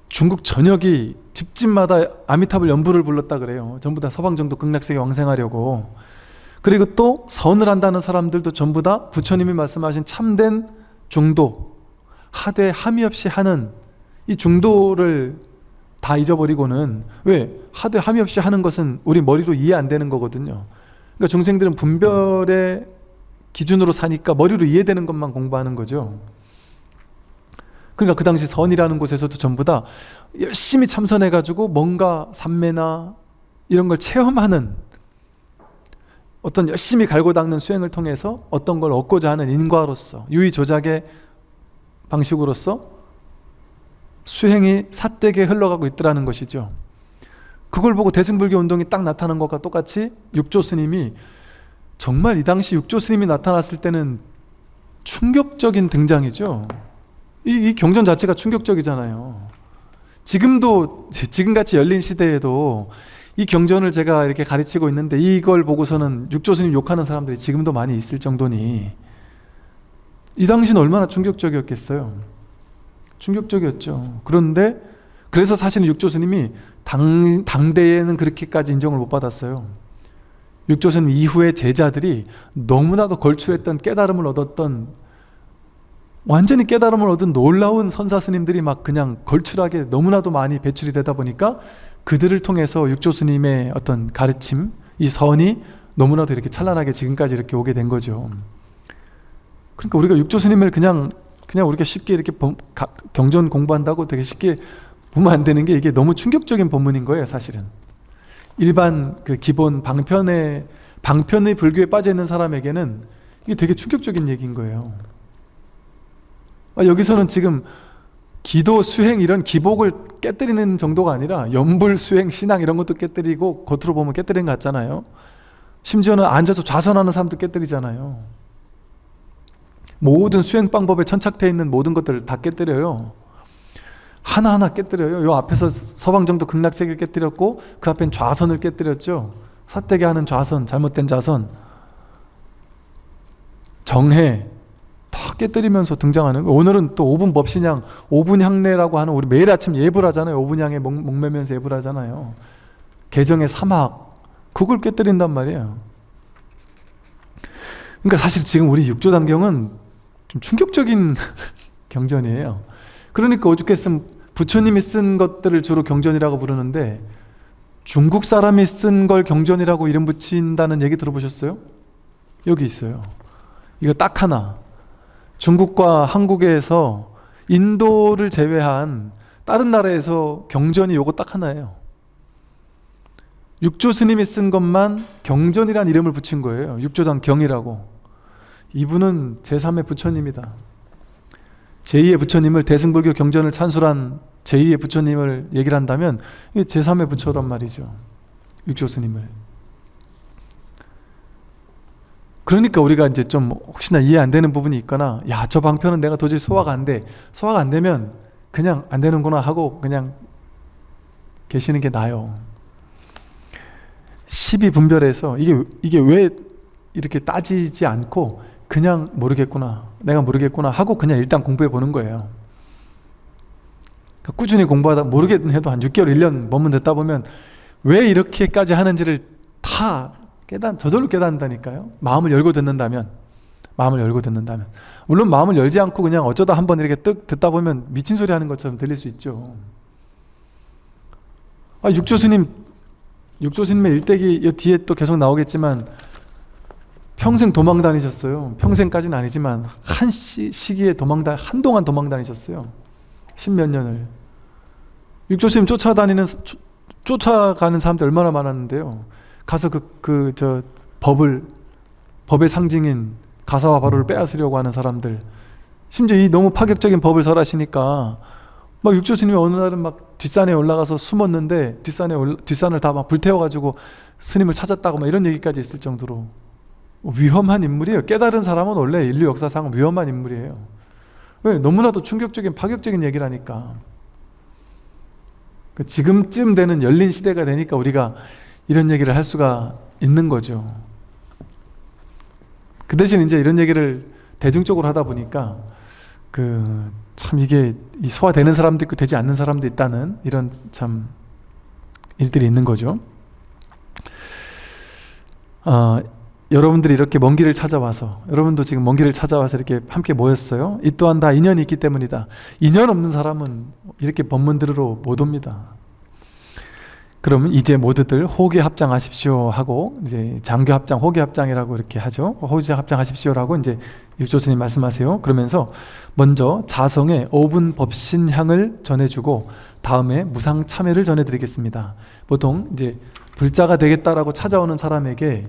중국 전역이 집집마다 아미타불 연부를 불렀다 그래요. 전부 다 서방정도 극락세계 왕생하려고. 그리고 또 선을 한다는 사람들도 전부 다 부처님이 말씀하신 참된 중도, 하되 함이 없이 하는 이 중도를 다 잊어버리고는, 왜? 하되 함이 없이 하는 것은 우리 머리로 이해 안 되는 거거든요. 그러니까 중생들은 분별의 기준으로 사니까 머리로 이해되는 것만 공부하는 거죠. 그러니까 그 당시 선이라는 곳에서도 전부 다 열심히 참선해가지고 뭔가 삼매나 이런 걸 체험하는, 어떤 열심히 갈고 닦는 수행을 통해서 어떤 걸 얻고자 하는 인과로서, 유의조작의 방식으로서 수행이 삿되게 흘러가고 있더라는 것이죠. 그걸 보고 대승불교 운동이 딱 나타난 것과 똑같이 육조 스님이, 정말 이 당시 육조 스님이 나타났을 때는 충격적인 등장이죠. 이 경전 자체가 충격적이잖아요. 지금도, 지금같이 열린 시대에도 이 경전을 제가 이렇게 가르치고 있는데 이걸 보고서는 육조 스님 욕하는 사람들이 지금도 많이 있을 정도니, 이 당시는 얼마나 충격적이었겠어요. 충격적이었죠. 그런데 그래서 사실은 육조 스님이 당대에는 그렇게까지 인정을 못 받았어요. 육조 스님 이후의 제자들이 너무나도 걸출했던 깨달음을 얻었던, 완전히 깨달음을 얻은 놀라운 선사 스님들이 막 그냥 걸출하게 너무나도 많이 배출이 되다 보니까 그들을 통해서 육조 스님의 어떤 가르침, 이 선이 너무나도 이렇게 찬란하게 지금까지 이렇게 오게 된 거죠. 그러니까 우리가 육조 스님을 그냥 우리가 쉽게 이렇게 경전 공부한다고 되게 쉽게 보면 안 되는 게, 이게 너무 충격적인 본문인 거예요, 사실은. 일반 그 기본 방편의 불교에 빠져 있는 사람에게는 이게 되게 충격적인 얘기인 거예요. 여기서는 지금 기도, 수행 이런 기복을 깨뜨리는 정도가 아니라 연불, 수행, 신앙 이런 것도 깨뜨리고, 겉으로 보면 깨뜨리는 것 같잖아요. 심지어는 앉아서 좌선하는 사람도 깨뜨리잖아요. 모든 수행 방법에 천착되어 있는 모든 것들을 다 깨뜨려요. 하나하나 깨뜨려요. 요 앞에서 서방정도 극락세계를 깨뜨렸고, 그 앞엔 좌선을 깨뜨렸죠. 삿되게 하는 좌선, 잘못된 좌선, 정해 다 깨뜨리면서 등장하는 거예요. 오늘은 또 5분 법신양, 5분 향례라고 하는, 우리 매일 아침 예불 하잖아요. 5분 향에 목매면서 예불 하잖아요. 개정의 사막, 그걸 깨뜨린단 말이에요. 그러니까 사실 지금 우리 육조단경은 좀 충격적인 경전이에요. 그러니까 오죽했으면 부처님이 쓴 것들을 주로 경전이라고 부르는데, 중국 사람이 쓴 걸 경전이라고 이름 붙인다는 얘기 들어보셨어요? 여기 있어요. 이거 딱 하나. 중국과 한국에서, 인도를 제외한 다른 나라에서 경전이 요거 딱 하나예요. 육조 스님이 쓴 것만 경전이란 이름을 붙인 거예요. 육조당 경이라고. 이분은 제3의 부처님이다. 제2의 부처님을, 대승불교 경전을 찬술한 제2의 부처님을 얘기를 한다면 이게 제3의 부처란 말이죠. 육조 스님을. 그러니까 우리가 이제 좀 혹시나 이해 안 되는 부분이 있거나, 야, 저 방편은 내가 도저히 소화가 안 돼. 소화가 안 되면 그냥 안 되는구나 하고 그냥 계시는 게 나아요. 12분별에서 이게 왜 이렇게 따지지 않고 그냥 모르겠구나, 내가 모르겠구나 하고 그냥 일단 공부해 보는 거예요. 그러니까 꾸준히 공부하다, 모르겠는 해도 한 6개월, 1년 머문 듣다 보면 왜 이렇게까지 하는지를 다 저절로 깨닫는다니까요. 마음을 열고 듣는다면. 물론 마음을 열지 않고 그냥 어쩌다 한번 이렇게 듣다 보면 미친 소리 하는 것처럼 들릴 수 있죠. 육조 스님의 일대기 뒤에 또 계속 나오겠지만 평생 도망 다니셨어요. 평생까지는 아니지만 한 시기에 한동안 도망 다니셨어요. 10몇 년을. 육조 스님 쫓아가는 사람들 얼마나 많았는데요. 가서 법의 상징인 가사와 바로를 빼앗으려고 하는 사람들, 심지어 이 너무 파격적인 법을 설하시니까 막 육조스님이 어느 날은 막 뒷산에 올라가서 숨었는데 뒷산을 다 막 불태워가지고 스님을 찾았다고 막 이런 얘기까지 있을 정도로 위험한 인물이에요. 깨달은 사람은 원래 인류 역사상 위험한 인물이에요. 왜? 너무나도 충격적인 파격적인 얘기를 하니까. 지금쯤 되는 열린 시대가 되니까 우리가 이런 얘기를 할 수가 있는 거죠. 그 대신 이제 이런 얘기를 대중적으로 하다 보니까 참 이게 소화되는 사람도 있고 되지 않는 사람도 있다는 이런 참 일들이 있는 거죠. 여러분들이 이렇게 먼 길을 찾아와서, 여러분도 지금 먼 길을 찾아와서 이렇게 함께 모였어요. 이 또한 다 인연이 있기 때문이다. 인연 없는 사람은 이렇게 법문 들으러 못 옵니다. 그러면 이제 모두들 호계 합장하십시오 하고, 이제 장교 합장, 호계 합장이라고 이렇게 하죠. 호계 합장하십시오라고 이제 육조스님 말씀하세요. 그러면서 먼저 자성의 5분 법신향을 전해주고 다음에 무상 참회를 전해드리겠습니다. 보통 이제 불자가 되겠다라고 찾아오는 사람에게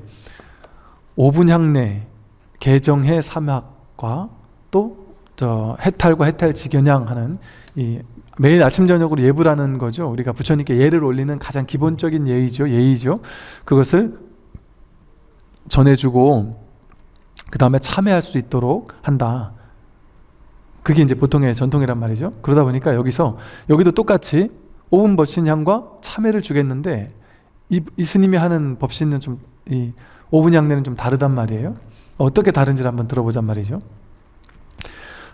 5분 향내 개정해 삼학과 또 해탈과 해탈 직연향 하는 매일 아침 저녁으로 예불하는 거죠. 우리가 부처님께 예를 올리는 가장 기본적인 예의죠. 그것을 전해주고 그 다음에 참회할 수 있도록 한다. 그게 이제 보통의 전통이란 말이죠. 그러다 보니까 여기도 똑같이 5분 법신향과 참회를 주겠는데 이 스님이 하는 법신은 이 5분 향내는 좀 다르단 말이에요. 어떻게 다른지를 한번 들어보잔 말이죠.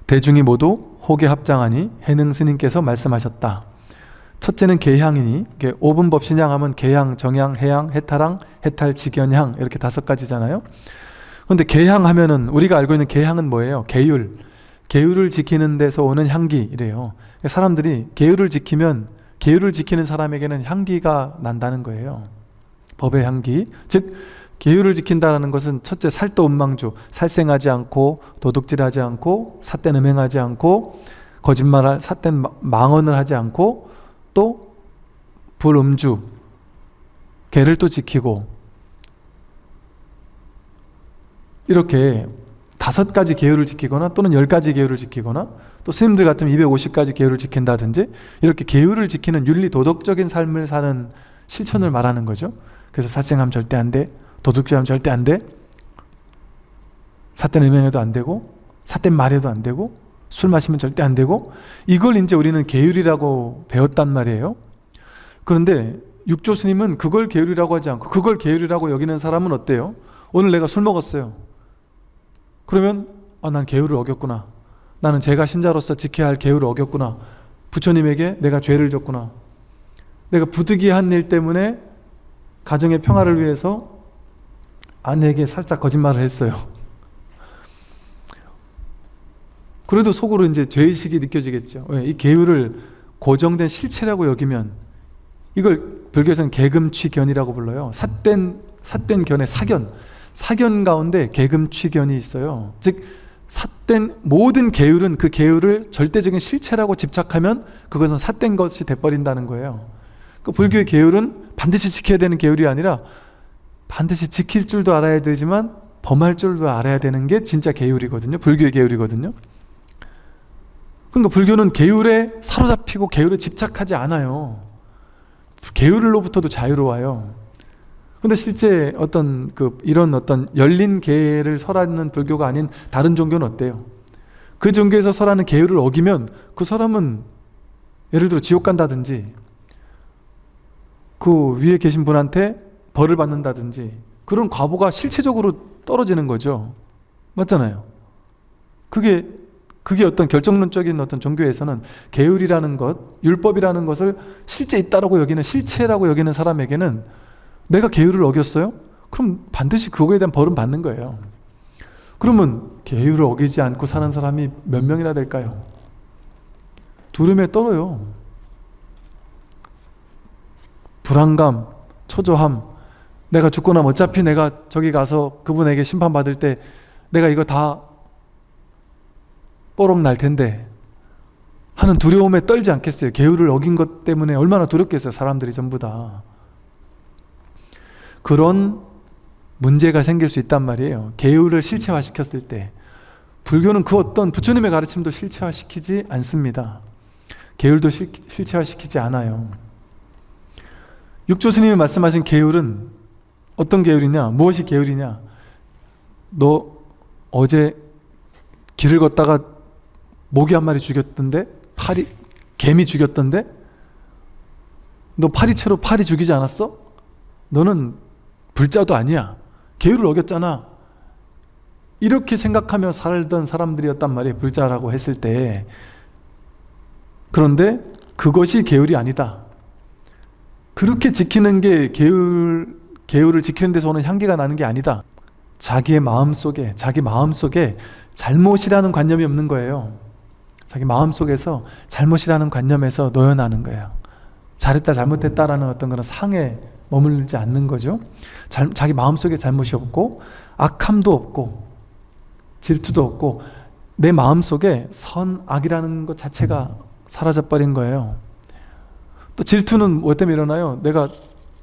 대중이 모두 호계 합장하니 해능 스님께서 말씀하셨다. 첫째는 개향이니 5분 법신향 하면 개향, 정향, 해향, 해탈향, 해탈, 직연향 이렇게 5가지잖아요. 그런데 개향 하면은 우리가 알고 있는 개향은 뭐예요? 계율을 지키는 데서 오는 향기 이래요. 사람들이 계율을 지키는 사람에게는 향기가 난다는 거예요. 법의 향기. 즉 계율을 지킨다는 것은 첫째 살도음망주, 살생하지 않고 도둑질하지 않고 삿된 음행하지 않고 삿된 망언을 하지 않고 또 불음주, 계를 또 지키고 이렇게 5가지 계율을 지키거나 또는 10가지 계율을 지키거나 또 스님들 같으면 250가지 계율을 지킨다든지 이렇게 계율을 지키는 윤리 도덕적인 삶을 사는 실천을 말하는 거죠. 그래서 살생하면 절대 안 돼, 도둑질하면 절대 안 돼, 삿된 음행해도 안 되고 삿된 말해도 안 되고 술 마시면 절대 안 되고 이걸 이제 우리는 계율이라고 배웠단 말이에요. 그런데 육조 스님은 그걸 계율이라고 하지 않고 그걸 계율이라고 여기는 사람은 어때요? 오늘 내가 술 먹었어요. 그러면 난 계율을 어겼구나. 나는 제가 신자로서 지켜야 할 계율을 어겼구나. 부처님에게 내가 죄를 졌구나. 내가 부득이한 일 때문에 가정의 평화를 위해서 아내에게 살짝 거짓말을 했어요. 그래도 속으로 이제 죄의식이 느껴지겠죠. 왜? 이 계율을 고정된 실체라고 여기면 이걸 불교에서는 계금취견이라고 불러요. 삿된 견의 사견 가운데 계금취견이 있어요. 즉 삿된 모든 계율은 그 계율을 절대적인 실체라고 집착하면 그것은 삿된 것이 돼버린다는 거예요. 그 불교의 계율은 반드시 지켜야 되는 계율이 아니라 반드시 지킬 줄도 알아야 되지만 범할 줄도 알아야 되는 게 진짜 계율이거든요. 불교의 계율이거든요. 그러니까 불교는 계율에 사로잡히고 계율에 집착하지 않아요. 계율로부터도 자유로워요. 근데 실제 이런 열린 계를 설하는 불교가 아닌 다른 종교는 어때요? 그 종교에서 설하는 계율을 어기면 그 사람은 예를 들어 지옥 간다든지 그 위에 계신 분한테 벌을 받는다든지 그런 과보가 실체적으로 떨어지는 거죠. 맞잖아요. 그게 어떤 결정론적인 종교에서는 계율이라는 것, 율법이라는 것을 실제 있다라고 여기는, 실체라고 여기는 사람에게는 내가 계율을 어겼어요? 그럼 반드시 그거에 대한 벌은 받는 거예요. 그러면 계율을 어기지 않고 사는 사람이 몇 명이나 될까요? 두름에 떨어요. 불안감, 초조함, 내가 죽고 나면 어차피 내가 저기 가서 그분에게 심판받을 때 내가 이거 다 뽀록 날 텐데 하는 두려움에 떨지 않겠어요? 계율을 어긴 것 때문에 얼마나 두렵겠어요, 사람들이 전부 다. 그런 문제가 생길 수 있단 말이에요. 계율을 실체화시켰을 때. 불교는 그 어떤 부처님의 가르침도 실체화시키지 않습니다. 계율도 실체화시키지 않아요. 육조 스님이 말씀하신 계율은 어떤 계율이냐? 무엇이 계율이냐? 너 어제 길을 걷다가 모기 한 마리 죽였던데? 개미 죽였던데? 너 파리채로 파리 죽이지 않았어? 너는 불자도 아니야. 계율을 어겼잖아. 이렇게 생각하며 살던 사람들이었단 말이에요. 불자라고 했을 때. 그런데 그것이 계율이 아니다. 그렇게 지키는 게 계율을 지키는 데서 오는 향기가 나는 게 아니다. 자기 마음속에 잘못이라는 관념이 없는 거예요. 자기 마음속에서 잘못이라는 관념에서 노연하는 거예요. 잘했다 잘못했다라는 어떤 그런 상에 머물지 않는 거죠. 자기 마음속에 잘못이 없고 악함도 없고 질투도 없고 내 마음속에 선악이라는 것 자체가 사라져버린 거예요. 또 질투는 뭐 때문에 일어나요? 내가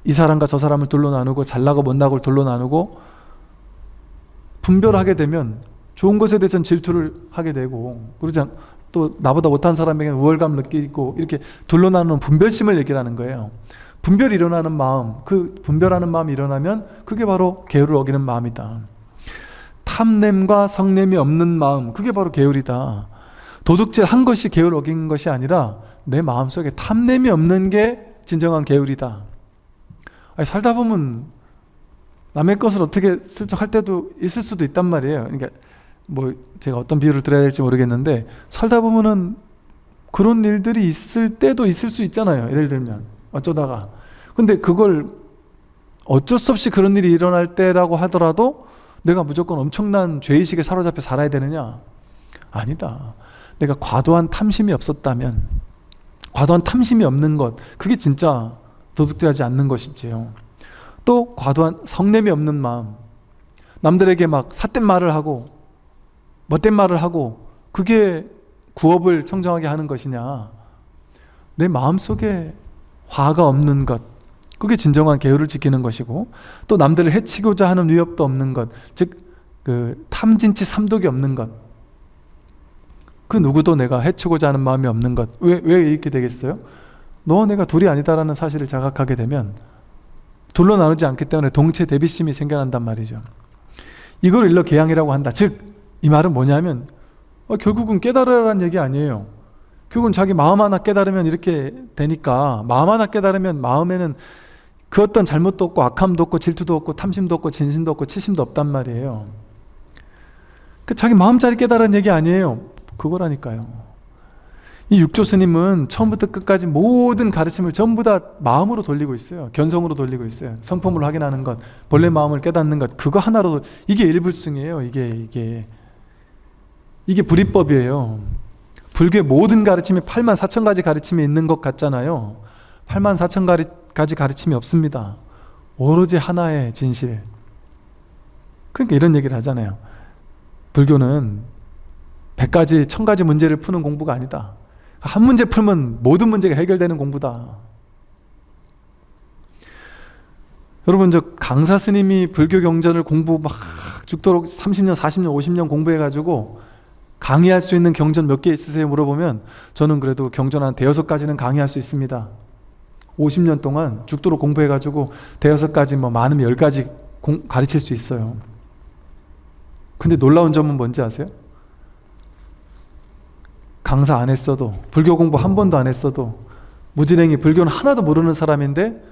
이 사람과 저 사람을 둘로 나누고 잘나고 못나고를 둘로 나누고 분별하게 되면 좋은 것에 대해서는 질투를 하게 되고, 그러지 또 나보다 못한 사람에게는 우월감을 느끼고, 이렇게 둘로 나누는 분별심을 얘기하는 거예요. 분별이 일어나는 마음, 그 분별하는 마음이 일어나면 그게 바로 계율을 어기는 마음이다. 탐냄과 성냄이 없는 마음, 그게 바로 계율이다. 도둑질 한 것이 계율을 어긴 것이 아니라 내 마음속에 탐냄이 없는 게 진정한 계율이다. 아니, 살다 보면 남의 것을 어떻게 슬쩍 할 때도 있을 수도 있단 말이에요. 그러니까 뭐 제가 어떤 비유를 드려야 될지 모르겠는데, 살다 보면은 그런 일들이 있을 때도 있을 수 있잖아요. 예를 들면 어쩌다가. 근데 그걸 어쩔 수 없이 그런 일이 일어날 때라고 하더라도 내가 무조건 엄청난 죄의식에 사로잡혀 살아야 되느냐? 아니다. 내가 과도한 탐심이 없었다면, 과도한 탐심이 없는 것, 그게 진짜 도둑질하지 않는 것이지요. 또 과도한 성냄이 없는 마음, 남들에게 막 삿된 말을 하고 못된 말을 하고, 그게 구업을 청정하게 하는 것이냐? 내 마음속에 화가 없는 것, 그게 진정한 계율을 지키는 것이고, 또 남들을 해치고자 하는 위협도 없는 것, 즉 그 탐진치 삼독이 없는 것, 그 누구도 내가 해치고자 하는 마음이 없는 것. 왜 이렇게 되겠어요? 너와 내가 둘이 아니다라는 사실을 자각하게 되면 둘로 나누지 않기 때문에 동체 대비심이 생겨난단 말이죠. 이걸 일러 계양이라고 한다. 즉 이 말은 뭐냐면 결국은 깨달으라는 얘기 아니에요. 결국은 자기 마음 하나 깨달으면 이렇게 되니까, 마음 하나 깨달으면 마음에는 그 어떤 잘못도 없고 악함도 없고 질투도 없고 탐심도 없고 진심도 없고 치심도 없단 말이에요. 그 자기 마음자리 깨달은 얘기 아니에요. 그거라니까요. 이 육조 스님은 처음부터 끝까지 모든 가르침을 전부 다 마음으로 돌리고 있어요. 견성으로 돌리고 있어요. 성품을 확인하는 것, 본래 마음을 깨닫는 것, 그거 하나로, 이게 일불승이에요. 이게 불이법이에요. 불교의 모든 가르침이 84,000가지 가르침이 있는 것 같잖아요. 84,000가지 가르침이 없습니다. 오로지 하나의 진실. 그러니까 이런 얘기를 하잖아요. 불교는 100가지, 1000가지 문제를 푸는 공부가 아니다. 한 문제 풀면 모든 문제가 해결되는 공부다. 여러분, 저 강사 스님이 불교 경전을 공부 막 죽도록 30년, 40년, 50년 공부해가지고 강의할 수 있는 경전 몇 개 있으세요? 물어보면 저는 그래도 경전 한 5-6가지는 강의할 수 있습니다. 50년 동안 죽도록 공부해가지고 5-6가지, 뭐 많으면 10가지 가르칠 수 있어요. 근데 놀라운 점은 뭔지 아세요? 강사 안 했어도, 불교 공부 한 번도 안 했어도, 무지랭이 불교는 하나도 모르는 사람인데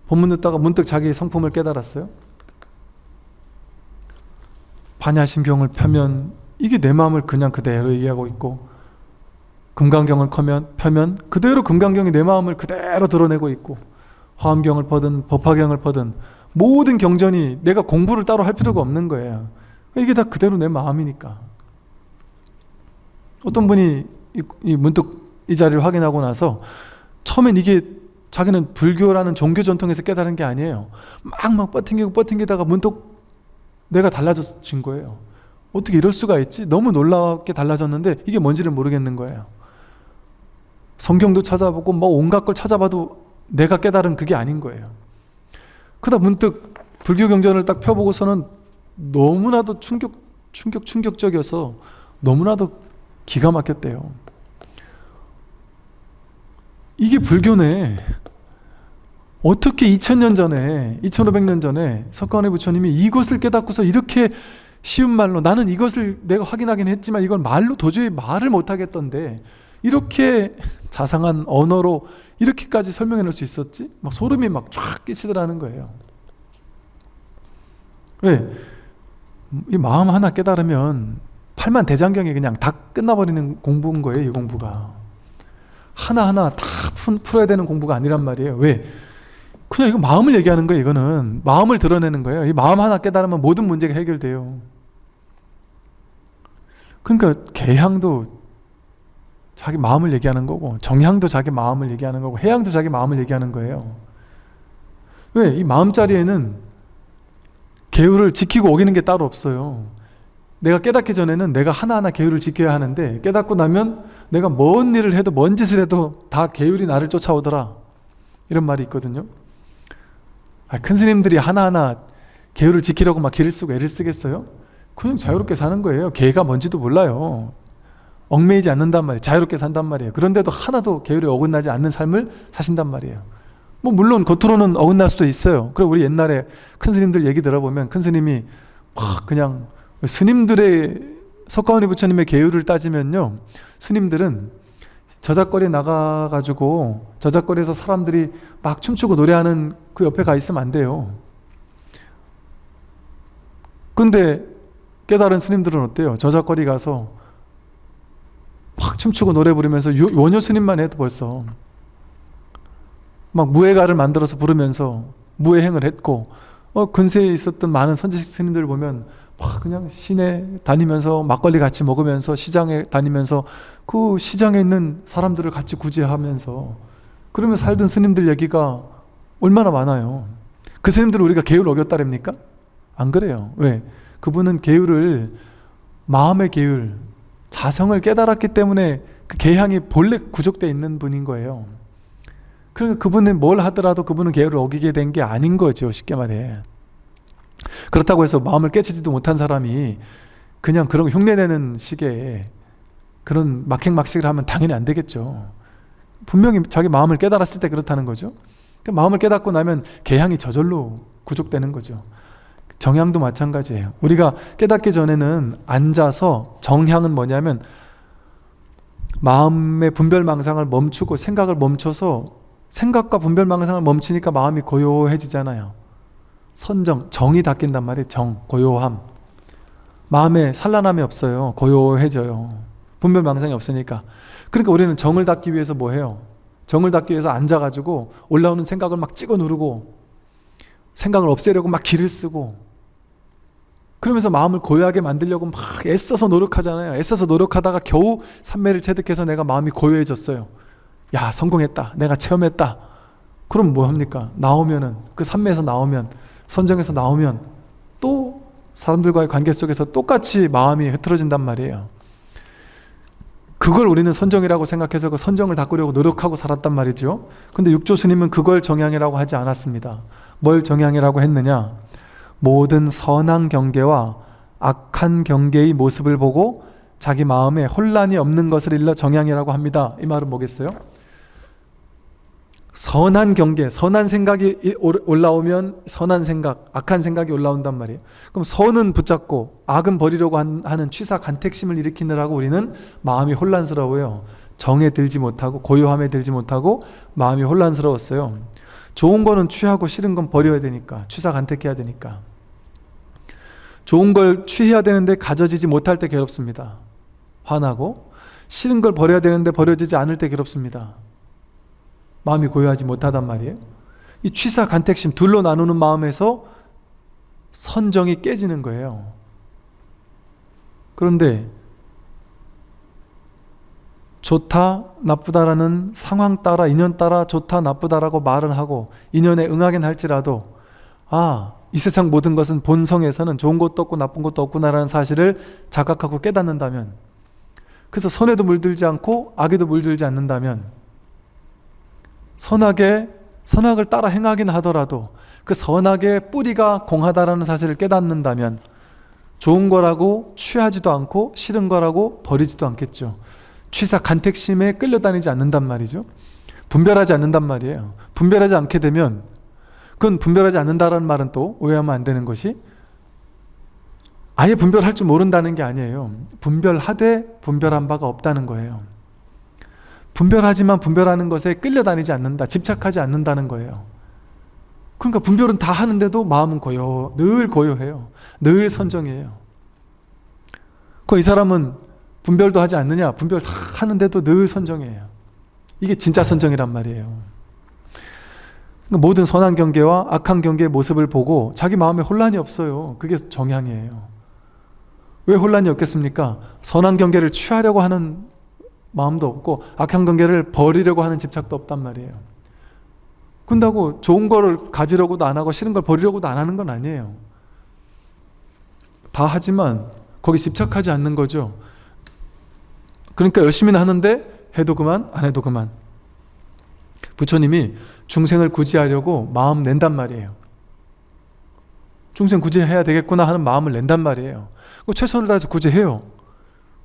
법문 듣다가 문득 자기의 성품을 깨달았어요. 반야심경을 펴면 이게 내 마음을 그냥 그대로 얘기하고 있고, 금강경을 펴면 그대로 금강경이 내 마음을 그대로 드러내고 있고, 화엄경을 퍼든 법화경을 퍼든 모든 경전이 내가 공부를 따로 할 필요가 없는 거예요. 이게 다 그대로 내 마음이니까. 어떤 분이 문득 이 자리를 확인하고 나서 처음엔 이게 자기는 불교라는 종교 전통에서 깨달은 게 아니에요. 막 버팅기다가 문득 내가 달라진 거예요. 어떻게 이럴 수가 있지? 너무 놀랍게 달라졌는데 이게 뭔지를 모르겠는 거예요. 성경도 찾아보고 뭐 온갖 걸 찾아봐도 내가 깨달은 그게 아닌 거예요. 그러다 문득 불교 경전을 딱 펴보고서는 너무나도 충격적이어서 너무나도 기가 막혔대요. 이게 불교네. 어떻게 2000년 전에 2500년 전에 석가모니 부처님이 이것을 깨닫고서 이렇게 쉬운 말로, 나는 이것을 내가 확인하긴 했지만 이걸 말로 도저히 말을 못하겠던데 이렇게 자상한 언어로 이렇게까지 설명해 놓을 수 있었지? 막 소름이 막 쫙 끼치더라는 거예요. 왜? 이 마음 하나 깨달으면 팔만대장경이 그냥 다 끝나버리는 공부인 거예요. 이 공부가 하나하나 다 풀어야 되는 공부가 아니란 말이에요. 왜? 그냥 이거 마음을 얘기하는 거예요. 이거는 마음을 드러내는 거예요. 이 마음 하나 깨달으면 모든 문제가 해결돼요. 그러니까 개향도 자기 마음을 얘기하는 거고, 정향도 자기 마음을 얘기하는 거고, 해향도 자기 마음을 얘기하는 거예요. 왜? 이 마음자리에는 계율을 지키고 어기는 게 따로 없어요. 내가 깨닫기 전에는 내가 하나하나 계율을 지켜야 하는데, 깨닫고 나면 내가 뭔 일을 해도 뭔 짓을 해도 다 계율이 나를 쫓아오더라, 이런 말이 있거든요. 큰 스님들이 하나하나 계율을 지키려고 막 기를 쓰고 애를 쓰겠어요? 그냥 자유롭게 사는 거예요. 계가 뭔지도 몰라요. 얽매이지 않는단 말이에요. 자유롭게 산단 말이에요. 그런데도 하나도 계율에 어긋나지 않는 삶을 사신단 말이에요. 뭐 물론 겉으로는 어긋날 수도 있어요. 그리고 우리 옛날에 큰 스님들 얘기 들어보면 큰 스님이 막 그냥, 스님들의 석가모니 부처님의 계율을 따지면요, 스님들은 저작거리에 나가가지고 저작거리에서 사람들이 막 춤추고 노래하는 그 옆에 가 있으면 안 돼요. 근데 깨달은 스님들은 어때요? 저작거리 가서 막 춤추고 노래 부르면서, 원효 스님만 해도 벌써 막 무예가를 만들어서 부르면서 무예행을 했고, 근세에 있었던 많은 선지식 스님들 보면 막 그냥 시내 다니면서 막걸리 같이 먹으면서 시장에 다니면서 그 시장에 있는 사람들을 같이 구제하면서 그러면 살던 스님들 얘기가 얼마나 많아요. 그 스님들을 우리가 계율을 어겼다랍니까? 안 그래요. 왜? 그분은 계율을, 마음의 계율, 자성을 깨달았기 때문에 그 계향이 본래 구족되어 있는 분인 거예요. 그러니까 그분은 뭘 하더라도 그분은 계율을 어기게 된 게 아닌 거죠, 쉽게 말해. 그렇다고 해서 마음을 깨치지도 못한 사람이 그냥 그런 거 흉내내는 식의 그런 막행막식을 하면 당연히 안 되겠죠. 분명히 자기 마음을 깨달았을 때 그렇다는 거죠. 마음을 깨닫고 나면 계향이 저절로 구족되는 거죠. 정향도 마찬가지예요. 우리가 깨닫기 전에는 앉아서, 정향은 뭐냐면 마음의 분별망상을 멈추고 생각을 멈춰서, 생각과 분별망상을 멈추니까 마음이 고요해지잖아요. 선정, 정이 닦인단 말이에요. 정, 고요함. 마음에 산란함이 없어요. 고요해져요. 분별망상이 없으니까. 그러니까 우리는 정을 닦기 위해서 뭐 해요? 정을 닦기 위해서 앉아가지고 올라오는 생각을 막 찍어 누르고 생각을 없애려고 막 기를 쓰고, 그러면서 마음을 고요하게 만들려고 막 애써서 노력하잖아요. 애써서 노력하다가 겨우 삼매를 체득해서 내가 마음이 고요해졌어요. 야, 성공했다. 내가 체험했다. 그럼 뭐 합니까? 나오면은, 그 삼매에서 나오면, 선정에서 나오면 또 사람들과의 관계 속에서 똑같이 마음이 흐트러진단 말이에요. 그걸 우리는 선정이라고 생각해서 그 선정을 닦으려고 노력하고 살았단 말이죠. 근데 육조 스님은 그걸 정향이라고 하지 않았습니다. 뭘 정향이라고 했느냐? 모든 선한 경계와 악한 경계의 모습을 보고 자기 마음에 혼란이 없는 것을 일러 정향이라고 합니다. 이 말은 뭐겠어요? 선한 경계, 선한 생각이 올라오면 선한 생각, 악한 생각이 올라온단 말이에요. 그럼 선은 붙잡고 악은 버리려고 하는 취사 간택심을 일으키느라고 우리는 마음이 혼란스러워요. 정에 들지 못하고 고요함에 들지 못하고 마음이 혼란스러웠어요. 좋은 거는 취하고 싫은 건 버려야 되니까, 취사 간택해야 되니까. 좋은 걸 취해야 되는데 가져지지 못할 때 괴롭습니다. 화나고, 싫은 걸 버려야 되는데 버려지지 않을 때 괴롭습니다. 마음이 고요하지 못하단 말이에요. 이 취사 간택심 둘로 나누는 마음에서 선정이 깨지는 거예요. 그런데 좋다 나쁘다라는 상황 따라, 인연 따라 좋다 나쁘다라고 말은 하고 인연에 응하긴 할지라도, 이 세상 모든 것은 본성에서는 좋은 것도 없고 나쁜 것도 없구나라는 사실을 자각하고 깨닫는다면, 그래서 선에도 물들지 않고 악에도 물들지 않는다면, 선악을 따라 행하긴 하더라도 그 선악의 뿌리가 공하다라는 사실을 깨닫는다면 좋은 거라고 취하지도 않고 싫은 거라고 버리지도 않겠죠. 취사 간택심에 끌려다니지 않는단 말이죠. 분별하지 않는단 말이에요. 분별하지 않게 되면, 그건 분별하지 않는다라는 말은 또 오해하면 안 되는 것이, 아예 분별할 줄 모른다는 게 아니에요. 분별하되 분별한 바가 없다는 거예요. 분별하지만 분별하는 것에 끌려다니지 않는다, 집착하지 않는다는 거예요. 그러니까 분별은 다 하는데도 마음은 늘 고요해요. 늘 선정이에요. 이 사람은 분별도 하지 않느냐? 분별 다 하는데도 늘 선정이에요. 이게 진짜 선정이란 말이에요. 모든 선한 경계와 악한 경계의 모습을 보고 자기 마음에 혼란이 없어요. 그게 정향이에요. 왜 혼란이 없겠습니까? 선한 경계를 취하려고 하는 마음도 없고 악한 경계를 버리려고 하는 집착도 없단 말이에요. 그런다고 좋은 거를 가지려고도 안 하고 싫은 걸 버리려고도 안 하는 건 아니에요. 다 하지만 거기 집착하지 않는 거죠. 그러니까 열심히는 하는데 해도 그만, 안 해도 그만. 부처님이 중생을 구제하려고 마음 낸단 말이에요. 중생 구제해야 되겠구나 하는 마음을 낸단 말이에요. 최선을 다해서 구제해요.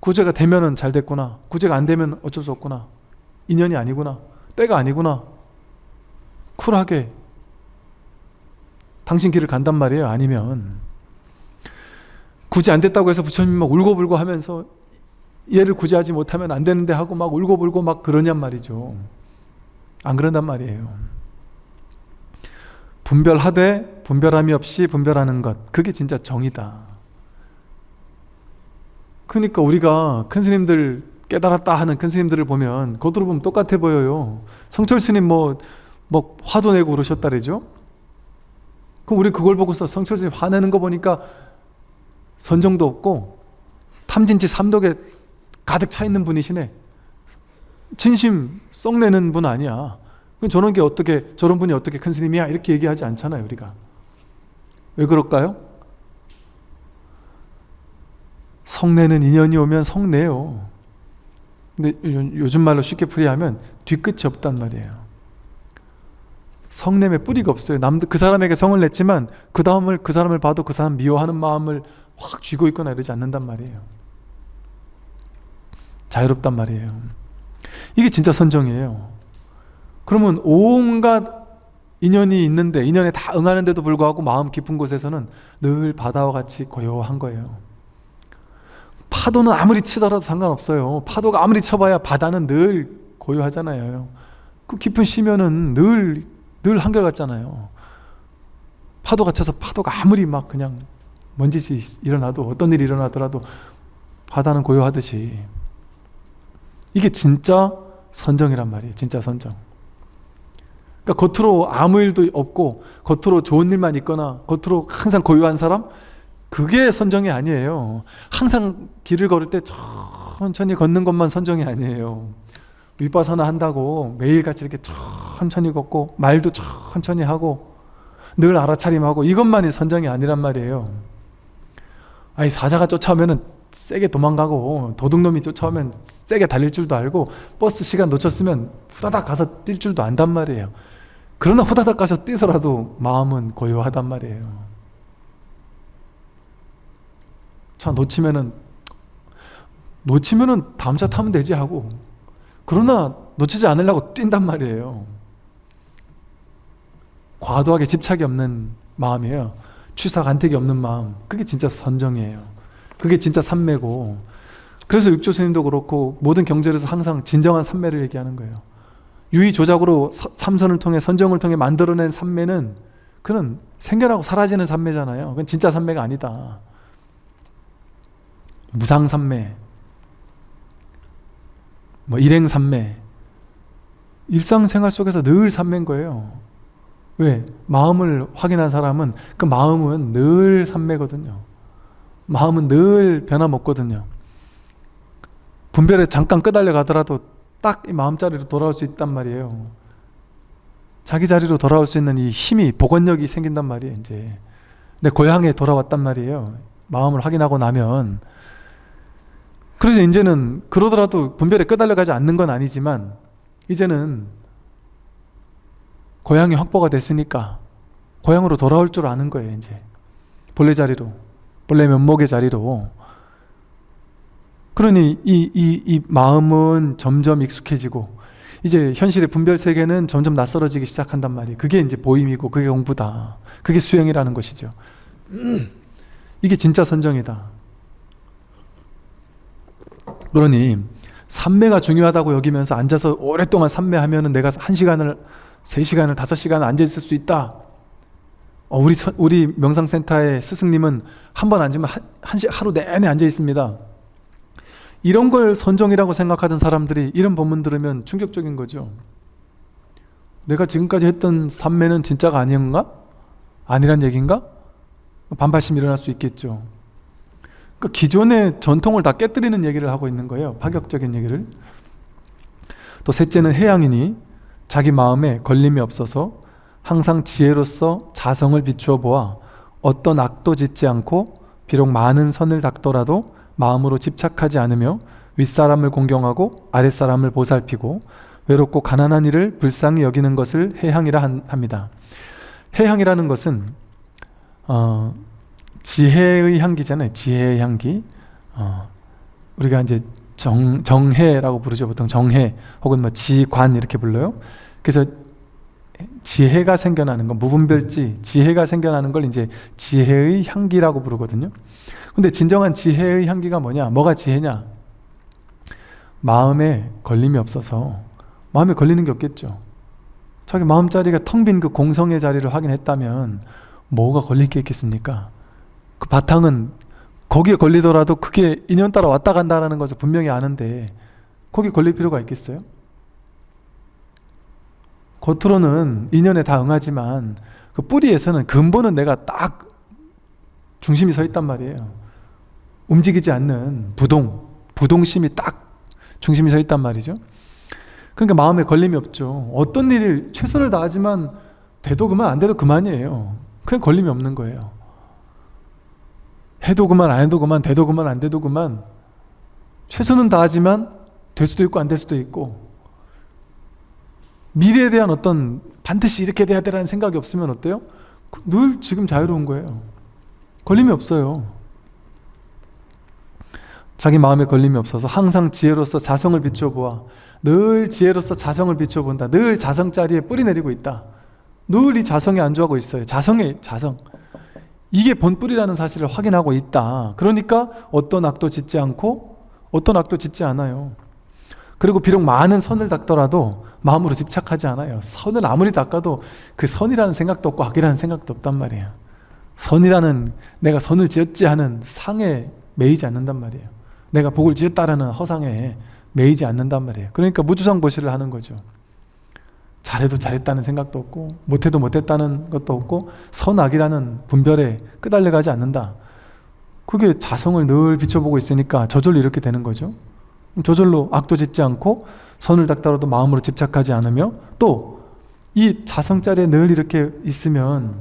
구제가 되면은 잘 됐구나. 구제가 안 되면 어쩔 수 없구나. 인연이 아니구나. 때가 아니구나. 쿨하게 당신 길을 간단 말이에요. 아니면 구제 안 됐다고 해서 부처님이 막 울고불고 하면서 얘를 구제하지 못하면 안 되는데 하고 막 울고불고 막 그러냔 말이죠. 안 그런단 말이에요. 분별하되 분별함이 없이 분별하는 것, 그게 진짜 정이다. 그러니까 우리가 큰 스님들 깨달았다 하는 큰 스님들을 보면 겉으로 보면 똑같아 보여요. 성철 스님 뭐 화도 내고 그러셨다 그러죠. 그럼 우리 그걸 보고서 성철 스님 화내는 거 보니까 선정도 없고 탐진치 삼독에 가득 차 있는 분이시네. 진심 썩 내는 분 아니야. 저런 분이 어떻게 큰 스님이야? 이렇게 얘기하지 않잖아요, 우리가. 왜 그럴까요? 성내는 인연이 오면 성내요. 근데 요즘 말로 쉽게 풀이하면 뒤끝이 없단 말이에요. 성냄에 뿌리가 없어요. 그 사람에게 성을 냈지만 그 사람을 봐도 그 사람 미워하는 마음을 확 쥐고 있거나 이러지 않는단 말이에요. 자유롭단 말이에요. 이게 진짜 선정이에요. 그러면 온갖 인연이 있는데 인연에 다 응하는데도 불구하고 마음 깊은 곳에서는 늘 바다와 같이 고요한 거예요. 파도는 아무리 치더라도 상관없어요. 파도가 아무리 쳐봐야 바다는 늘 고요하잖아요. 그 깊은 심연은 늘 한결같잖아요. 파도가 쳐서 파도가 아무리 막 그냥 먼지시 일어나도 어떤 일이 일어나더라도 바다는 고요하듯이 이게 진짜 선정이란 말이에요. 진짜 선정. 그러니까 겉으로 아무 일도 없고 겉으로 좋은 일만 있거나 겉으로 항상 고요한 사람, 그게 선정이 아니에요. 항상 길을 걸을 때 천천히 걷는 것만 선정이 아니에요. 윗바사나 한다고 매일같이 이렇게 천천히 걷고 말도 천천히 하고 늘 알아차림하고 이것만이 선정이 아니란 말이에요. 아니 사자가 쫓아오면은 세게 도망가고 도둑놈이 쫓아오면 세게 달릴 줄도 알고 버스 시간 놓쳤으면 후다닥 가서 뛸 줄도 안단 말이에요. 그러나 후다닥 가서 뛰더라도 마음은 고요하단 말이에요. 차 놓치면은 다음 차 타면 되지 하고, 그러나 놓치지 않으려고 뛴단 말이에요. 과도하게 집착이 없는 마음이에요. 취사 간택이 없는 마음, 그게 진짜 선정이에요. 그게 진짜 삼매고, 그래서 육조 스님도 그렇고 모든 경전에서 항상 진정한 삼매를 얘기하는 거예요. 유의조작으로 참선을 통해 선정을 통해 만들어낸 삼매는 그는 생겨나고 사라지는 삼매잖아요. 그건 진짜 삼매가 아니다. 무상삼매, 일행삼매, 일상생활 속에서 늘 삼매인 거예요. 왜? 마음을 확인한 사람은 그 마음은 늘 삼매거든요. 마음은 늘 변함없거든요. 분별에 잠깐 끄달려 가더라도 딱 이 마음자리로 돌아올 수 있단 말이에요. 자기 자리로 돌아올 수 있는 이 힘이, 복원력이 생긴단 말이에요. 이제 내 고향에 돌아왔단 말이에요. 마음을 확인하고 나면. 그래서 이제는 그러더라도 분별에 끄달려가지 않는 건 아니지만 이제는 고향이 확보가 됐으니까 고향으로 돌아올 줄 아는 거예요. 이제 본래 자리로, 본래 면목의 자리로. 그러니 이 마음은 점점 익숙해지고 이제 현실의 분별 세계는 점점 낯설어지기 시작한단 말이에요. 그게 이제 보임이고 그게 공부다. 그게 수행이라는 것이죠. 이게 진짜 선정이다. 그러니 삼매가 중요하다고 여기면서 앉아서 오랫동안 삼매하면은 내가 1시간을 3시간을 5시간을 앉아 있을 수 있다. 우리 명상센터의 스승님은 한 번 앉으면 하루 내내 앉아 있습니다. 이런 걸 선정이라고 생각하던 사람들이 이런 본문 들으면 충격적인 거죠. 내가 지금까지 했던 삼매는 진짜가 아닌가? 아니란 얘기인가? 반발심이 일어날 수 있겠죠. 그러니까 기존의 전통을 다 깨뜨리는 얘기를 하고 있는 거예요. 파격적인 얘기를. 또 셋째는 해양이니 자기 마음에 걸림이 없어서 항상 지혜로서 자성을 비추어 보아 어떤 악도 짓지 않고 비록 많은 선을 닦더라도 마음으로 집착하지 않으며 윗사람을 공경하고 아랫사람을 보살피고 외롭고 가난한 이를 불쌍히 여기는 것을 해향이라 합니다. 해향이라는 것은 지혜의 향기잖아요. 지혜의 향기. 우리가 이제 정해라고 부르죠. 보통 정해 혹은 뭐 지관 이렇게 불러요. 그래서 지혜가 생겨나는 거, 무분별지 지혜가 생겨나는 걸 이제 지혜의 향기라고 부르거든요. 근데 진정한 지혜의 향기가 뭐냐? 뭐가 지혜냐? 마음에 걸림이 없어서. 마음에 걸리는 게 없겠죠. 자기 마음자리가 텅 빈 그 공성의 자리를 확인했다면 뭐가 걸릴 게 있겠습니까? 그 바탕은 거기에 걸리더라도 그게 인연 따라 왔다 간다는 것을 분명히 아는데 거기에 걸릴 필요가 있겠어요? 겉으로는 인연에 다 응하지만 그 뿌리에서는 근본은 내가 딱 중심이 서 있단 말이에요. 움직이지 않는 부동심이 딱 중심이 서 있단 말이죠. 그러니까 마음에 걸림이 없죠. 어떤 일을 최선을 다하지만 돼도 그만 안 돼도 그만이에요. 그냥 걸림이 없는 거예요. 해도 그만 안 해도 그만 돼도 그만 안 돼도 그만 최선은 다하지만 될 수도 있고 안 될 수도 있고 미래에 대한 어떤 반드시 이렇게 돼야 되라는 생각이 없으면 어때요? 늘 지금 자유로운 거예요. 걸림이 없어요. 자기 마음에 걸림이 없어서 항상 지혜로서 자성을 비춰보아 늘 지혜로서 자성을 비춰본다. 늘 자성자리에 뿌리 내리고 있다. 늘 이 자성에 안주하고 있어요. 자성의 자성. 이게 본뿌리라는 사실을 확인하고 있다. 그러니까 어떤 악도 짓지 않고 어떤 악도 짓지 않아요. 그리고 비록 많은 선을 닦더라도 마음으로 집착하지 않아요. 선을 아무리 닦아도 그 선이라는 생각도 없고 악이라는 생각도 없단 말이에요. 선이라는 내가 선을 지었지 하는 상에 매이지 않는단 말이에요. 내가 복을 지었다라는 허상에 매이지 않는단 말이에요. 그러니까 무주상보시를 하는 거죠. 잘해도 잘했다는 생각도 없고 못해도 못했다는 것도 없고 선악이라는 분별에 끄달려가지 않는다. 그게 자성을 늘 비춰보고 있으니까 저절로 이렇게 되는 거죠. 저절로 악도 짓지 않고 선을 닦더라도 마음으로 집착하지 않으며 또 이 자성자리에 늘 이렇게 있으면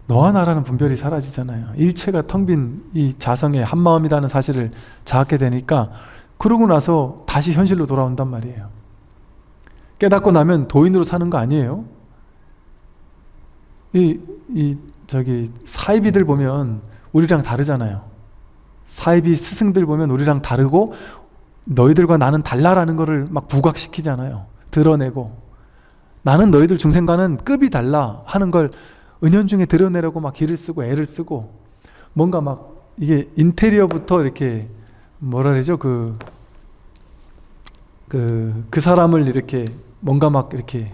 너와 나라는 분별이 사라지잖아요. 일체가 텅 빈 이 자성의 한마음이라는 사실을 자악게 되니까 그러고 나서 다시 현실로 돌아온단 말이에요. 깨닫고 나면 도인으로 사는 거 아니에요. 저기 사이비들 보면 우리랑 다르잖아요. 사이비 스승들 보면 우리랑 다르고 너희들과 나는 달라라는 거를 막 부각시키잖아요. 드러내고 나는 너희들 중생과는 급이 달라 하는 걸 은연중에 드러내려고 막 기를 쓰고 애를 쓰고 뭔가 막 이게 인테리어부터 이렇게 뭐라 그러죠? 그 사람을 이렇게 뭔가 막 이렇게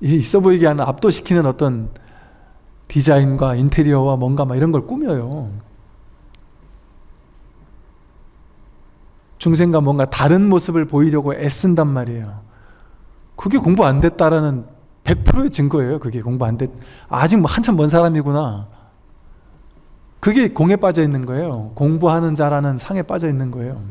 있어 보이게 하는 압도시키는 어떤 디자인과 인테리어와 뭔가 막 이런 걸 꾸며요. 중생과 뭔가 다른 모습을 보이려고 애쓴단 말이에요. 그게 공부 안 됐다라는 100%의 증거예요. 그게 공부 안 됐, 아직 뭐 한참 먼 사람이구나. 그게 공에 빠져 있는 거예요. 공부하는 자라는 상에 빠져 있는 거예요.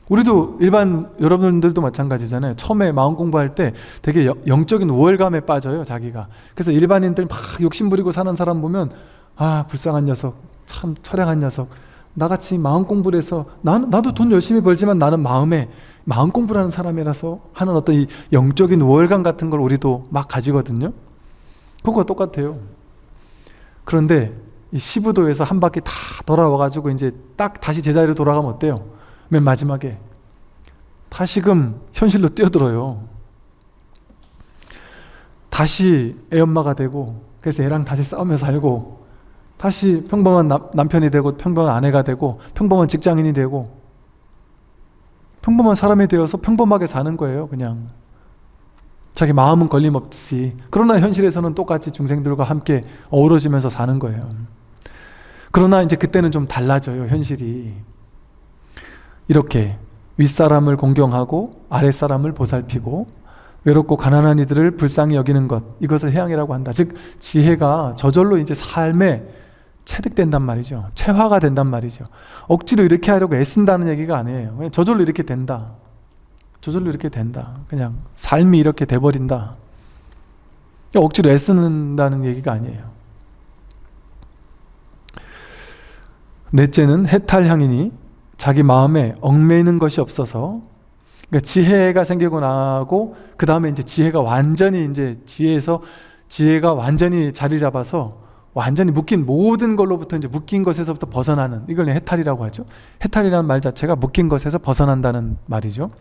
우리도 일반 여러분들도 마찬가지잖아요. 처음에 마음 공부할 때 되게 영적인 우월감에 빠져요. 자기가. 그래서 일반인들 막 욕심부리고 사는 사람 보면 아 불쌍한 녀석, 참 처량한 녀석, 나같이 마음 공부를 해서 나도 돈 열심히 벌지만 나는 마음에 마음 공부라는 사람이라서 하는 어떤 이 영적인 우월감 같은 걸 우리도 막 가지거든요. 그거와 똑같아요. 그런데 이 시부도에서 한 바퀴 다 돌아와가지고 이제 딱 다시 제자리로 돌아가면 어때요? 맨 마지막에 다시금 현실로 뛰어들어요. 다시 애엄마가 되고, 그래서 애랑 다시 싸우며 살고, 다시 평범한 남편이 되고, 평범한 아내가 되고, 평범한 직장인이 되고, 평범한 사람이 되어서 평범하게 사는 거예요. 그냥 자기 마음은 걸림없이. 그러나 현실에서는 똑같이 중생들과 함께 어우러지면서 사는 거예요. 그러나 이제 그때는 좀 달라져요. 현실이 이렇게 윗사람을 공경하고 아랫사람을 보살피고 외롭고 가난한 이들을 불쌍히 여기는 것, 이것을 해양이라고 한다. 즉 지혜가 저절로 이제 삶에 체득된단 말이죠. 체화가 된단 말이죠. 억지로 이렇게 하려고 애쓴다는 얘기가 아니에요. 그냥 저절로 이렇게 된다. 저절로 이렇게 된다. 그냥 삶이 이렇게 돼버린다. 억지로 애쓰는다는 얘기가 아니에요. 넷째는 해탈향이니 자기 마음에 얽매이는 것이 없어서, 그러니까 지혜가 생기고 나고 그 다음에 이제 지혜가 완전히 이제 지혜가 완전히 자리 잡아서 완전히 묶인 모든 걸로부터 이제 묶인 것에서부터 벗어나는, 이걸 해탈이라고 하죠. 해탈이라는 말 자체가 묶인 것에서 벗어난다는 말이죠.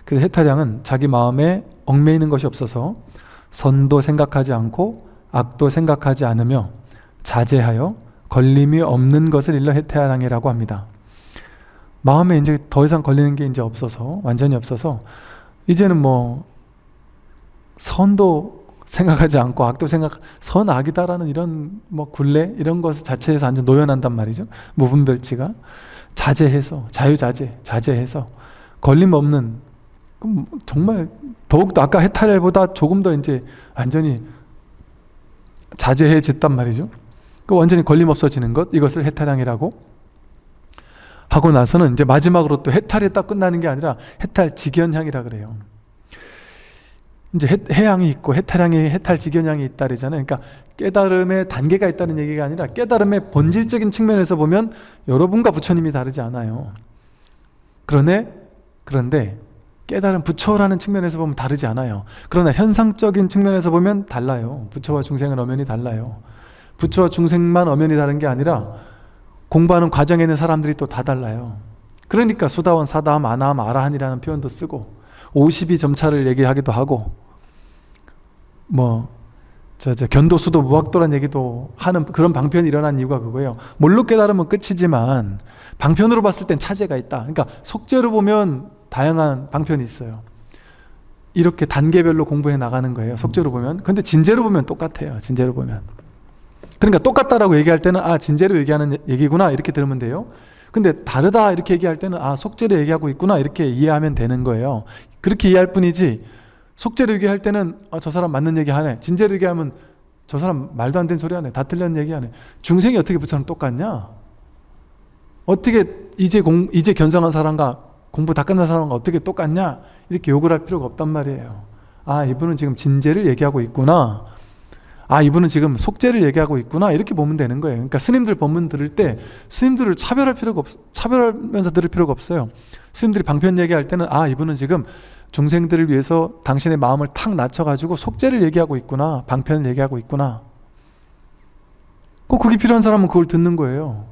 그래서 해탈향은 자기 마음에 얽매이는 것이 없어서 선도 생각하지 않고 악도 생각하지 않으며 자제하여 걸림이 없는 것을 일러 해탈향이라고 합니다. 마음에 이제 더 이상 걸리는 게 이제 없어서, 완전히 없어서, 이제는 뭐 선도 생각하지 않고 악도 선악이다라는 이런 뭐 굴레 이런 것 자체에서 완전 노연한단 말이죠. 무분별치가 자제해서, 자제해서 걸림 없는, 정말 더욱더 아까 해탈보다 조금 더 이제 완전히 자제해졌단 말이죠. 그 완전히 걸림 없어지는 것, 이것을 해탈향이라고 하고 나서는 이제 마지막으로 또 해탈이 딱 끝나는 게 아니라 해탈직연향이라 그래요. 이제 해향이 있고 해탈직연향이 있다 그러잖아요. 그러니까 깨달음의 단계가 있다는 얘기가 아니라 깨달음의 본질적인 측면에서 보면 여러분과 부처님이 다르지 않아요. 그런데 깨달음 부처라는 측면에서 보면 다르지 않아요. 그러나 현상적인 측면에서 보면 달라요. 부처와 중생은 엄연히 달라요. 부처와 중생만 엄연히 다른 게 아니라 공부하는 과정에 있는 사람들이 또 다 달라요. 그러니까 수다원, 사다함, 아나함, 아라한이라는 표현도 쓰고 52점차를 얘기하기도 하고 견도수도 무학도란 얘기도 하는 그런 방편이 일어난 이유가 그거예요. 뭘로 깨달으면 끝이지만 방편으로 봤을 땐 차제가 있다. 그러니까 속죄로 보면 다양한 방편이 있어요. 이렇게 단계별로 공부해 나가는 거예요. 속죄로 보면. 근데 진제로 보면 똑같아요. 진제로 보면. 그러니까 똑같다라고 얘기할 때는 진제로 얘기하는 얘기구나 이렇게 들으면 돼요. 근데 다르다 이렇게 얘기할 때는 속죄로 얘기하고 있구나 이렇게 이해하면 되는 거예요. 그렇게 이해할 뿐이지, 속죄로 얘기할 때는 저 사람 맞는 얘기 하네, 진제로 얘기하면 저 사람 말도 안 되는 소리 하네, 다 틀린 얘기 하네. 중생이 어떻게 부처랑 똑같냐? 어떻게 이제 견성한 사람과 공부 다 끝난 사람과 어떻게 똑같냐? 이렇게 욕을 할 필요가 없단 말이에요. 이분은 지금 진제를 얘기하고 있구나, 이분은 지금 속죄를 얘기하고 있구나, 이렇게 보면 되는 거예요. 그러니까 스님들 법문 들을 때 스님들을 차별하면서 들을 필요가 없어요. 스님들이 방편 얘기할 때는 이분은 지금 중생들을 위해서 당신의 마음을 탁 낮춰가지고 속죄를 얘기하고 있구나, 방편을 얘기하고 있구나. 꼭 그게 필요한 사람은 그걸 듣는 거예요.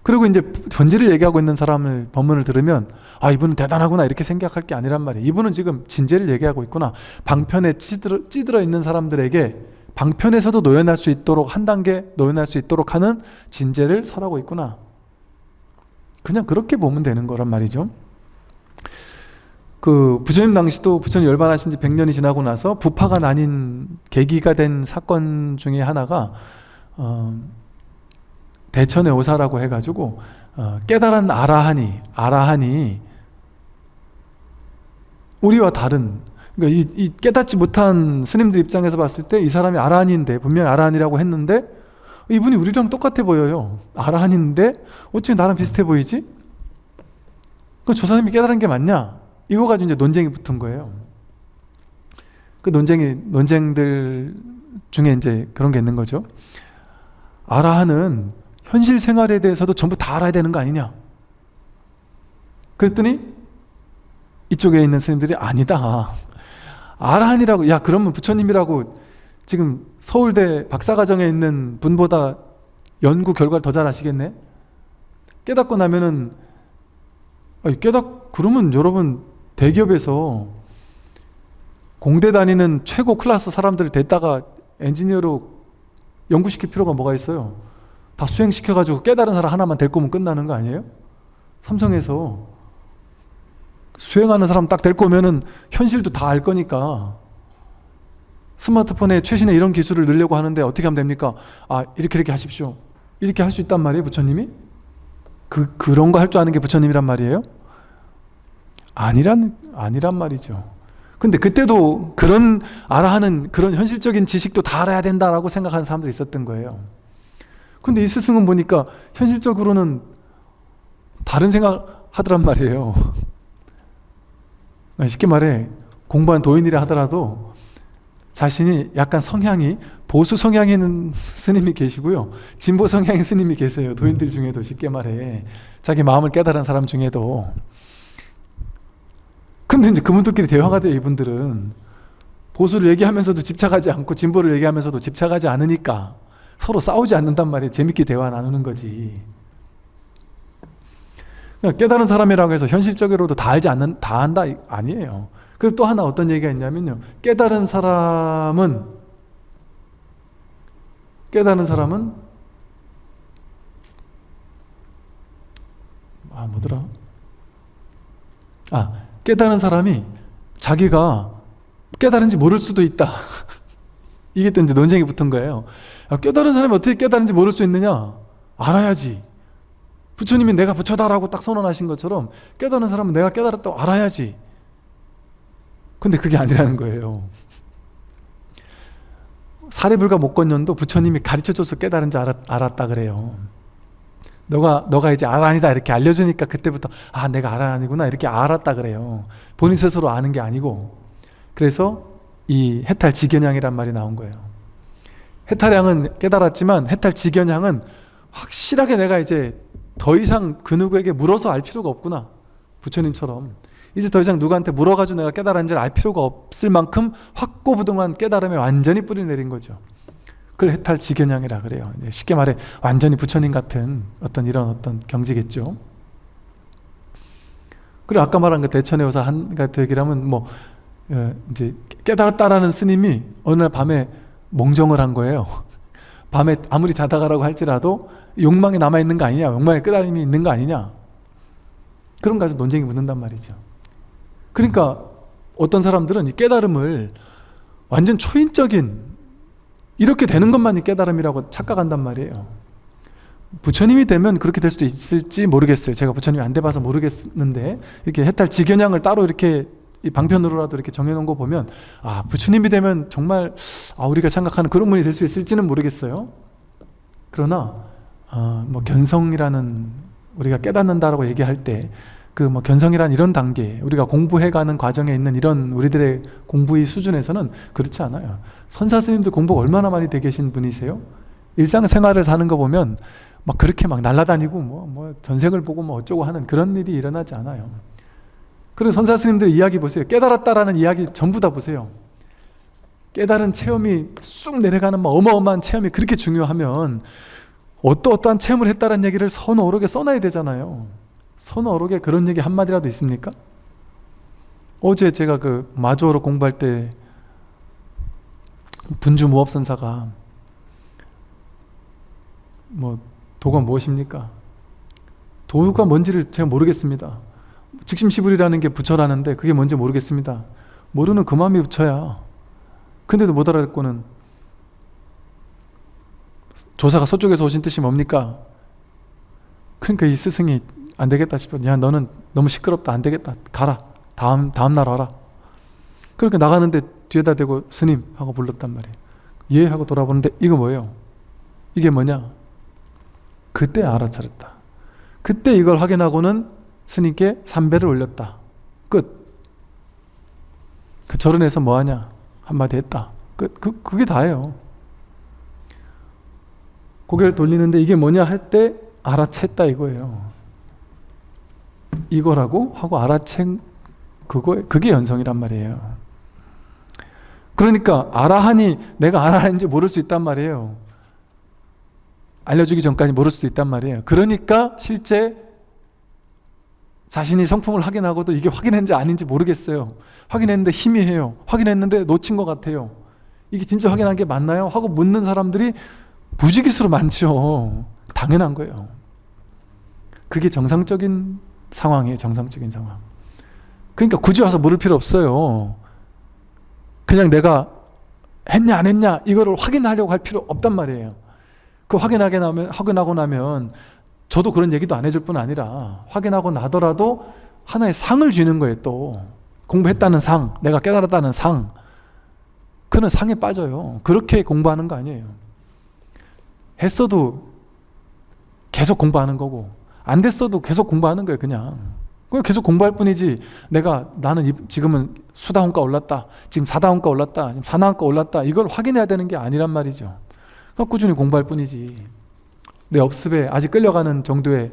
그리고 이제 본질을 얘기하고 있는 사람을 법문을 들으면 이분은 대단하구나 이렇게 생각할 게 아니란 말이에요. 이분은 지금 진제를 얘기하고 있구나. 방편에 찌들어 있는 사람들에게 방편에서도 노연할 수 있도록, 한 단계 노연할 수 있도록 하는 진제를 설하고 있구나. 그냥 그렇게 보면 되는 거란 말이죠. 부처님 당시도 부처님 열반하신 지 100년이 지나고 나서 부파가 나뉜 계기가 된 사건 중에 하나가 대천의 오사라고 해가지고 깨달은 아라한이 우리와 다른, 그러니까 이 깨닫지 못한 스님들 입장에서 봤을 때 이 사람이 아라한인데, 분명히 아라한이라고 했는데 이분이 우리랑 똑같아 보여요. 아라한인데 어찌 나랑 비슷해 보이지? 그럼 저 사람이 깨달은 게 맞냐? 이거 가지고 이제 논쟁이 붙은 거예요. 그 논쟁들 중에 이제 그런 게 있는 거죠. 아라한은 현실 생활에 대해서도 전부 다 알아야 되는 거 아니냐? 그랬더니 이쪽에 있는 스님들이 아니다. 아라한이라고, 그러면 부처님이라고 지금 서울대 박사과정에 있는 분보다 연구 결과를 더 잘 아시겠네? 깨닫고 나면은, 그러면 여러분 대기업에서 공대 다니는 최고 클래스 사람들을 댔다가 엔지니어로 연구시킬 필요가 뭐가 있어요? 다 수행시켜가지고 깨달은 사람 하나만 데리고 오면 끝나는 거 아니에요? 삼성에서 수행하는 사람 딱 데리고 오면은 현실도 다 알 거니까 스마트폰에 최신의 이런 기술을 넣으려고 하는데 어떻게 하면 됩니까? 아, 이렇게 하십시오. 이렇게 할 수 있단 말이에요, 부처님이? 그런 거 할 줄 아는 게 부처님이란 말이에요? 아니란 말이죠. 근데 그때도 그런 알아하는 그런 현실적인 지식도 다 알아야 된다라고 생각하는 사람들이 있었던 거예요. 근데 이 스승은 보니까 현실적으로는 다른 생각 하더란 말이에요. 쉽게 말해 공부한 도인이라 하더라도 자신이 약간 성향이 보수 성향이 있는 스님이 계시고요, 진보 성향의 스님이 계세요. 도인들 중에도 쉽게 말해 자기 마음을 깨달은 사람 중에도. 근데 이제 그분들끼리 대화가 돼요. 이분들은 보수를 얘기하면서도 집착하지 않고 진보를 얘기하면서도 집착하지 않으니까 서로 싸우지 않는단 말이에요. 재밌게 대화 나누는 거지. 그러니까 깨달은 사람이라고 해서 현실적으로도 다 안다 아니에요. 그리고 또 하나 어떤 얘기가 있냐면요, 깨달은 사람은 깨달은 사람이 자기가 깨달은지 모를 수도 있다. 이게 또 이제 논쟁이 붙은 거예요. 깨달은 사람이 어떻게 깨달은지 모를 수 있느냐? 알아야지. 부처님이 내가 부처다라고 딱 선언하신 것처럼 깨달은 사람은 내가 깨달았다고 알아야지. 근데 그게 아니라는 거예요. 사리불가 목건년도 부처님이 가르쳐줘서 깨달은 줄 알았다 그래요. 너가 이제 아란이다 이렇게 알려주니까 그때부터 내가 아란이구나 이렇게 알았다 그래요. 본인 스스로 아는 게 아니고. 그래서 이 해탈지견양이란 말이 나온 거예요. 해탈양은 깨달았지만 해탈지견양은 확실하게 내가 이제 더 이상 그 누구에게 물어서 알 필요가 없구나. 부처님처럼 이제 더 이상 누구한테 물어가지고 내가 깨달았는지를 알 필요가 없을 만큼 확고부동한 깨달음에 완전히 뿌리 내린 거죠. 그걸 해탈지견양이라 그래요. 쉽게 말해 완전히 부처님 같은 이런 경지겠죠. 그리고 아까 말한 그 대천의 호사 한 같은 얘기를 하면 이제 깨달았다라는 스님이 어느 날 밤에 몽정을 한 거예요. 밤에 아무리 자다가라고 할지라도 욕망이 남아있는 거 아니냐, 욕망의 깨달음이 있는 거 아니냐, 그런 거 가지고 논쟁이 묻는단 말이죠. 그러니까 어떤 사람들은 이 깨달음을 완전 초인적인 이렇게 되는 것만이 깨달음이라고 착각한단 말이에요. 부처님이 되면 그렇게 될 수도 있을지 모르겠어요. 제가 부처님이 안 돼봐서 모르겠는데 이렇게 해탈지견양을 따로 이렇게 이 방편으로라도 이렇게 정해놓은 거 보면 부처님이 되면 정말 우리가 생각하는 그런 분이 될 수 있을지는 모르겠어요. 그러나 견성이라는, 우리가 깨닫는다라고 얘기할 때 견성이란 이런 단계, 우리가 공부해가는 과정에 있는 이런 우리들의 공부의 수준에서는 그렇지 않아요. 선사 스님들 공부가 얼마나 많이 되 계신 분이세요? 일상생활을 사는 거 보면 그렇게 날아다니고 전생을 보고 어쩌고 하는 그런 일이 일어나지 않아요. 그리고 선사 스님들 이야기 보세요. 깨달았다라는 이야기 전부 다 보세요. 깨달은 체험이 쑥 내려가는 어마어마한 체험이 그렇게 중요하면 어떠한 체험을 했다는 얘기를 선어록에 써놔야 되잖아요. 선어록에 그런 얘기 한마디라도 있습니까? 어제 제가 마주어로 공부할 때 분주무업선사가 도가 무엇입니까? 도가 뭔지를 제가 모르겠습니다. 즉심시불이라는 게 부처라는데 그게 뭔지 모르겠습니다. 모르는 그 마음이 부처야. 근데도 못 알아듣고는 조사가 서쪽에서 오신 뜻이 뭡니까? 그러니까 이 스승이 안 되겠다 싶어. 야, 너는 너무 시끄럽다. 안 되겠다. 가라. 다음 날 와라. 그러니까 나가는데 뒤에다 대고 스님 하고 불렀단 말이에요. 예 하고 돌아보는데 이거 뭐예요? 이게 뭐냐? 그때 알아차렸다. 그때 이걸 확인하고는 스님께 삼배를 올렸다. 끝. 그 절은에서 뭐하냐? 한마디 했다. 끝. 그게 다예요. 고개를 돌리는데 이게 뭐냐 할 때 알아챘다 이거예요. 이거라고 하고 알아챈 그게 연성이란 말이에요. 그러니까 알아하니 내가 알아하는지 모를 수 있단 말이에요. 알려주기 전까지 모를 수도 있단 말이에요. 그러니까 실제 자신이 성품을 확인하고도 이게 확인했는지 아닌지 모르겠어요. 확인했는데 희미해요. 확인했는데 놓친 것 같아요. 이게 진짜 확인한 게 맞나요? 하고 묻는 사람들이 무지기수로 많죠. 당연한 거예요. 그게 정상적인 상황이에요. 정상적인 상황. 그러니까 굳이 와서 물을 필요 없어요. 그냥 내가 했냐 안 했냐 이거를 확인하려고 할 필요 없단 말이에요. 그 확인하고 나면 저도 그런 얘기도 안 해줄 뿐 아니라 확인하고 나더라도 하나의 상을 주는 거예요. 또 공부했다는 상, 내가 깨달았다는 상, 그는 상에 빠져요. 그렇게 공부하는 거 아니에요. 했어도 계속 공부하는 거고 안 됐어도 계속 공부하는 거예요. 그냥 계속 공부할 뿐이지 나는 지금은 수다원가 올랐다, 지금 사다원가 올랐다, 지금 사나원가 올랐다 이걸 확인해야 되는 게 아니란 말이죠. 그냥 꾸준히 공부할 뿐이지. 내 업습에 아직 끌려가는 정도의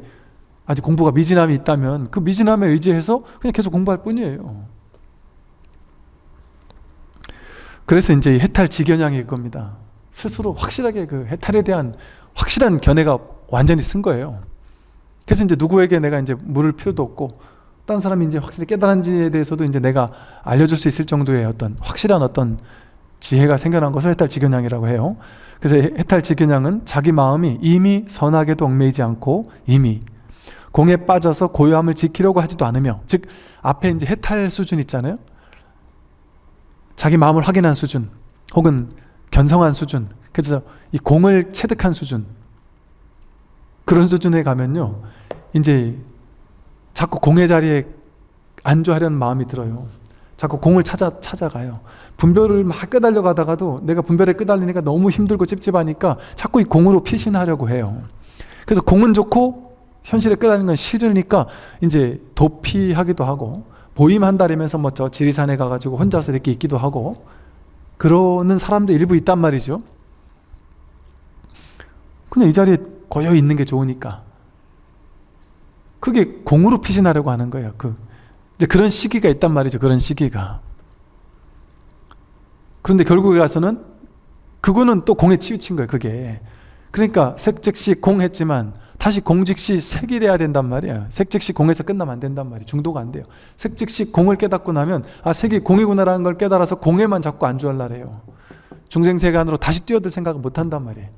아직 공부가 미진함이 있다면 그 미진함에 의지해서 그냥 계속 공부할 뿐이에요. 그래서 이제 해탈지견양이 겁니다. 스스로 확실하게 그 해탈에 대한 확실한 견해가 완전히 쓴 거예요. 그래서 이제 누구에게 내가 이제 물을 필요도 없고 다른 사람이 이제 확실히 깨달은지에 대해서도 이제 내가 알려줄 수 있을 정도의 어떤 확실한 어떤 지혜가 생겨난 것을 해탈지견양이라고 해요. 그래서 해탈지견양은 자기 마음이 이미 선악에도 얽매이지 않고 이미 공에 빠져서 고요함을 지키려고 하지도 않으며, 즉 앞에 이제 해탈 수준 있잖아요. 자기 마음을 확인한 수준 혹은 견성한 수준, 그래서 이 공을 체득한 수준, 그런 수준에 가면요 이제 자꾸 공의 자리에 안주하려는 마음이 들어요. 자꾸 공을 찾아가요. 분별을 막 끄달려가다가도 내가 분별에 끄달리니까 너무 힘들고 찝찝하니까 자꾸 이 공으로 피신하려고 해요. 그래서 공은 좋고 현실에 끄달리는 건 싫으니까 이제 도피하기도 하고 보임한다리면서 뭐 저 지리산에 가가지고 혼자서 이렇게 있기도 하고 그러는 사람도 일부 있단 말이죠. 그냥 이 자리에 고요히 있는 게 좋으니까 그게 공으로 피신하려고 하는 거예요. 이제 그런 시기가 있단 말이죠. 그런 시기가. 그런데 결국에 가서는 그거는 또 공에 치우친 거예요. 그게. 그러니까 색즉시 공했지만 다시 공즉시 색이 돼야 된단 말이에요. 색즉시 공에서 끝나면 안 된단 말이에요. 중도가 안 돼요. 색즉시 공을 깨닫고 나면 색이 공이구나라는 걸 깨달아서 공에만 자꾸 안주하려래요. 중생세간으로 다시 뛰어들 생각을 못 한단 말이에요.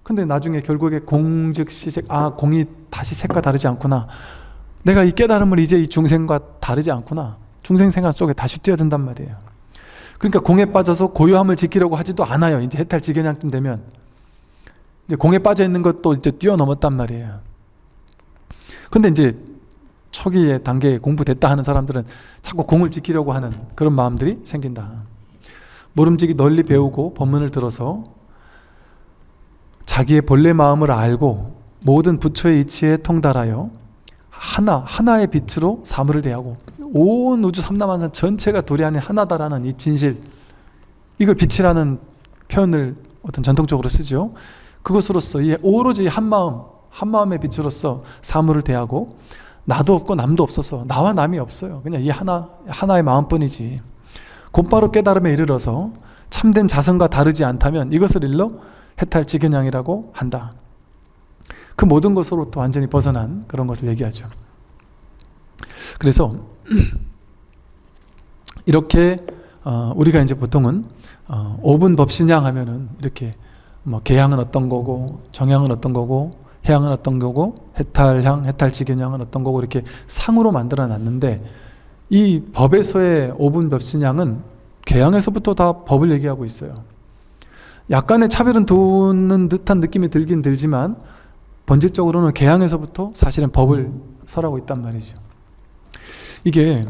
근데 나중에 결국에 공즉시 색, 공이 다시 색과 다르지 않구나. 내가 이 깨달음을 이제 이 중생과 다르지 않구나. 중생생활 속에 다시 뛰어든단 말이에요. 그러니까 공에 빠져서 고요함을 지키려고 하지도 않아요. 이제 해탈지견양쯤 되면 이제 공에 빠져 있는 것도 이제 뛰어넘었단 말이에요. 근데 이제 초기의 단계에 공부됐다 하는 사람들은 자꾸 공을 지키려고 하는 그런 마음들이 생긴다. 모름지기 널리 배우고 법문을 들어서 자기의 본래 마음을 알고 모든 부처의 이치에 통달하여 하나의 빛으로 사물을 대하고 온 우주 삼라만상 전체가 도리안에 하나다라는 이 진실, 이걸 빛이라는 표현을 어떤 전통적으로 쓰죠. 그것으로서 이 오로지 한 마음의 빛으로서 사물을 대하고 나도 없고 남도 없어서 나와 남이 없어요. 그냥 이 하나의 마음뿐이지. 곧바로 깨달음에 이르러서 참된 자성과 다르지 않다면 이것을 일러 해탈지견양이라고 한다. 그 모든 것으로부터 완전히 벗어난 그런 것을 얘기하죠. 그래서 이렇게 우리가 이제 보통은 5분 법신양 하면은 이렇게 뭐 개향은 어떤 거고 정향은 어떤 거고 해향은 어떤 거고 해탈향, 해탈지견향은 어떤 거고 이렇게 상으로 만들어 놨는데 이 법에서의 5분 법신양은 개향에서부터 다 법을 얘기하고 있어요. 약간의 차별은 두는 듯한 느낌이 들긴 들지만 본질적으로는 개향에서부터 사실은 법을 설하고 있단 말이죠. 이게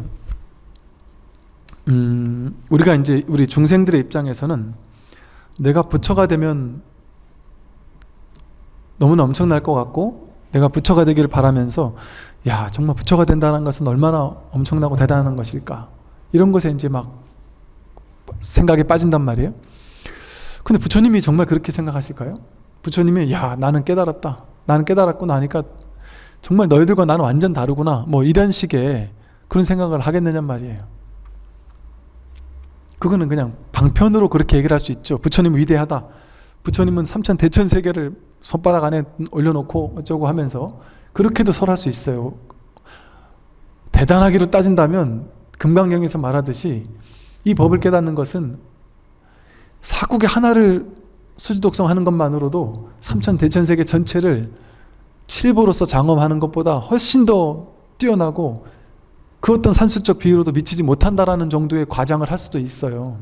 우리가 이제 우리 중생들의 입장에서는 내가 부처가 되면 너무나 엄청날 것 같고 내가 부처가 되기를 바라면서 야 정말 부처가 된다는 것은 얼마나 엄청나고 대단한 것일까 이런 것에 이제 막 생각에 빠진단 말이에요. 근데 부처님이 정말 그렇게 생각하실까요? 부처님이 야 나는 깨달았다, 나는 깨달았구나 하니까 정말 너희들과 나는 완전 다르구나 뭐 이런 식의 그런 생각을 하겠느냐 말이에요. 그거는 그냥 방편으로 그렇게 얘기를 할 수 있죠. 부처님 위대하다, 부처님은 삼천 대천 세계를 손바닥 안에 올려놓고 어쩌고 하면서 그렇게도 설할 수 있어요. 대단하기로 따진다면 금강경에서 말하듯이 이 법을 깨닫는 것은 사국의 하나를 수지독성하는 것만으로도 삼천대천세계 전체를 칠보로서 장엄하는 것보다 훨씬 더 뛰어나고 그 어떤 산수적 비유로도 미치지 못한다라는 정도의 과장을 할 수도 있어요.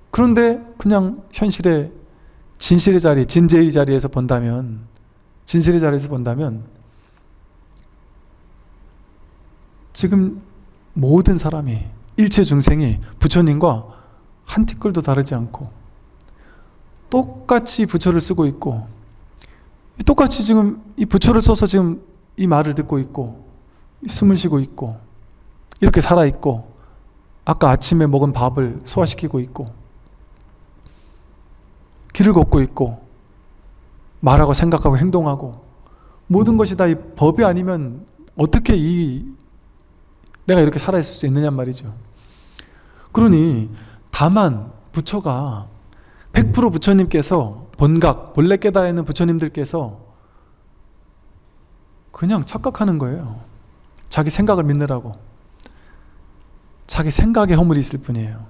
그런데 그냥 현실의 진실의 자리, 진재의 자리에서 본다면, 진실의 자리에서 본다면 지금 모든 사람이, 일체 중생이 부처님과 한 티끌도 다르지 않고 똑같이 부처를 쓰고 있고, 똑같이 지금 이 부처를 써서 지금 이 말을 듣고 있고, 숨을 쉬고 있고, 이렇게 살아있고, 아까 아침에 먹은 밥을 소화시키고 있고, 길을 걷고 있고, 말하고 생각하고 행동하고, 모든 것이 다 이 법이 아니면 어떻게 내가 이렇게 살아있을 수 있느냐 말이죠. 그러니 다만 부처가 100% 부처님께서 본각, 본래 깨달아 있는 부처님들께서 그냥 착각하는 거예요. 자기 생각을 믿느라고. 자기 생각에 허물이 있을 뿐이에요.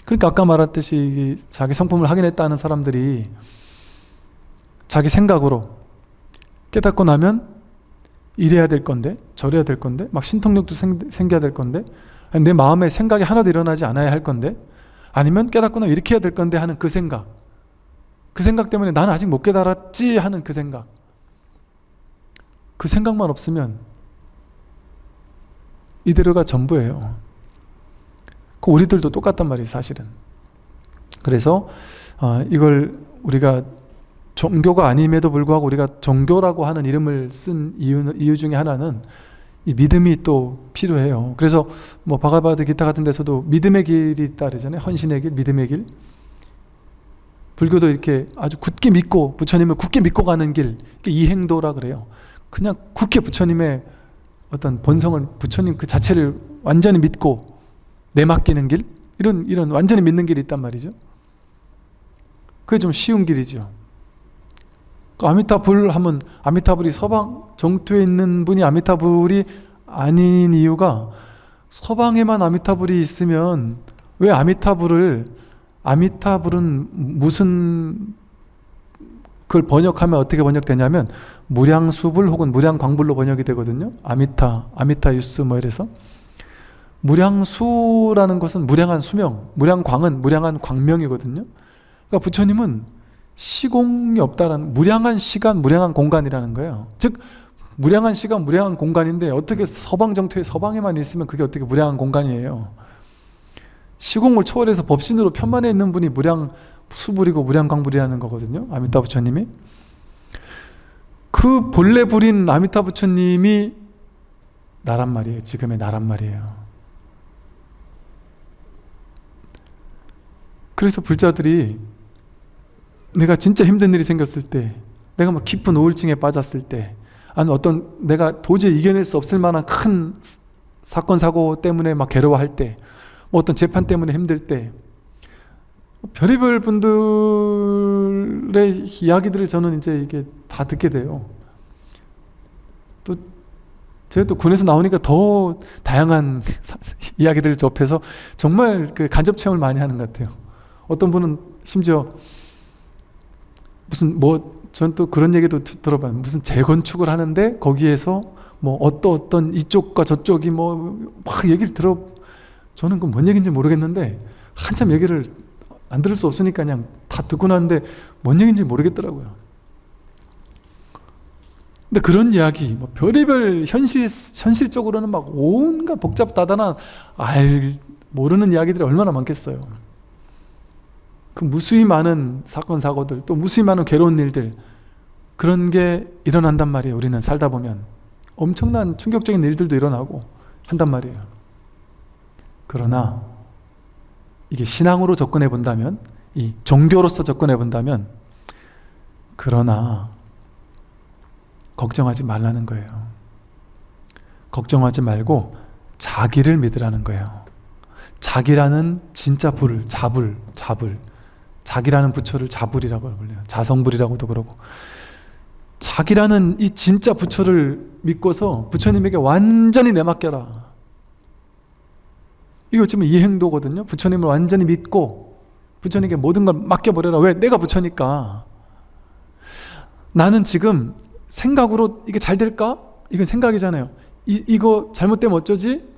그러니까 아까 말했듯이 자기 성품을 확인했다는 사람들이 자기 생각으로 깨닫고 나면 이래야 될 건데, 저래야 될 건데, 막 신통력도 생겨야 될 건데, 아니, 내 마음에 생각이 하나도 일어나지 않아야 할 건데, 아니면 깨닫고 나면 이렇게 해야 될 건데 하는 그 생각 때문에 나는 아직 못 깨달았지 하는 그 생각만 없으면 이대로가 전부예요. 그 우리들도 똑같단 말이에요, 사실은. 그래서 이걸 우리가 종교가 아님에도 불구하고 우리가 종교라고 하는 이름을 쓴 이유 중에 하나는 이 믿음이 또 필요해요. 그래서 뭐 바가바드 기타 같은 데서도 믿음의 길이 있다 그러잖아요. 헌신의 길, 믿음의 길. 불교도 이렇게 아주 굳게 믿고, 부처님을 굳게 믿고 가는 길, 이행도라 그래요. 그냥 굳게 부처님의 어떤 본성을, 부처님 그 자체를 완전히 믿고 내맡기는 길, 이런 완전히 믿는 길이 있단 말이죠. 그게 좀 쉬운 길이죠. 아미타불 하면 아미타불이 서방 정토에 있는 분이 아미타불이 아닌 이유가, 서방에만 아미타불이 있으면 왜 아미타불은 무슨, 그걸 번역하면 어떻게 번역되냐면 무량수불 혹은 무량광불로 번역이 되거든요. 아미타유스 뭐 이래서. 무량수라는 것은 무량한 수명, 무량광은 무량한 광명이거든요. 그러니까 부처님은 시공이 없다라는, 무량한 시간, 무량한 공간이라는 거예요. 즉 무량한 시간, 무량한 공간인데 어떻게 서방 정토에, 서방에만 있으면 그게 어떻게 무량한 공간이에요. 시공을 초월해서 법신으로 편만에 있는 분이 무량수불이고 무량광불이라는 거거든요. 아미타 부처님이. 그 본래 불인 아미타 부처님이 나란 말이에요. 지금의 나란 말이에요. 그래서 불자들이 내가 진짜 힘든 일이 생겼을 때, 내가 막 깊은 우울증에 빠졌을 때, 아니면 어떤 내가 도저히 이겨낼 수 없을 만한 큰 사건 사고 때문에 막 괴로워할 때, 뭐 어떤 재판 때문에 힘들 때, 별의별 분들의 이야기들을 저는 이제 이게 다 듣게 돼요. 또 제가 또 군에서 나오니까 더 다양한 이야기들을 접해서 정말 그 간접 체험을 많이 하는 것 같아요. 어떤 분은 심지어 무슨 전 또 그런 얘기도 들어봐요. 무슨 재건축을 하는데 거기에서 뭐 어떤 이쪽과 저쪽이 뭐 막 얘기를 저는 그 뭔 얘기인지 모르겠는데 한참 얘기를 안 들을 수 없으니까 그냥 다 듣고 나는데 뭔 얘기인지 모르겠더라고요. 근데 그런 이야기, 뭐 별의별 현실적으로는 막 온갖 복잡다단한 모르는 이야기들이 얼마나 많겠어요. 그 무수히 많은 사건 사고들, 또 무수히 많은 괴로운 일들, 그런 게 일어난단 말이에요. 우리는 살다 보면 엄청난 충격적인 일들도 일어나고 한단 말이에요. 그러나 이게 신앙으로 접근해 본다면, 이 종교로서 접근해 본다면, 그러나 걱정하지 말라는 거예요. 걱정하지 말고 자기를 믿으라는 거예요. 자기라는 진짜 자불, 자기라는 부처를 자불이라고 불려요. 자성불이라고도 그러고, 자기라는 이 진짜 부처를 믿고서 부처님에게 완전히 내맡겨라. 이거 지금 이 행도거든요. 부처님을 완전히 믿고 부처님께 모든 걸 맡겨버려라. 왜? 내가 부처니까. 나는 지금 생각으로 이게 잘 될까? 이건 생각이잖아요. 이거 잘못되면 어쩌지?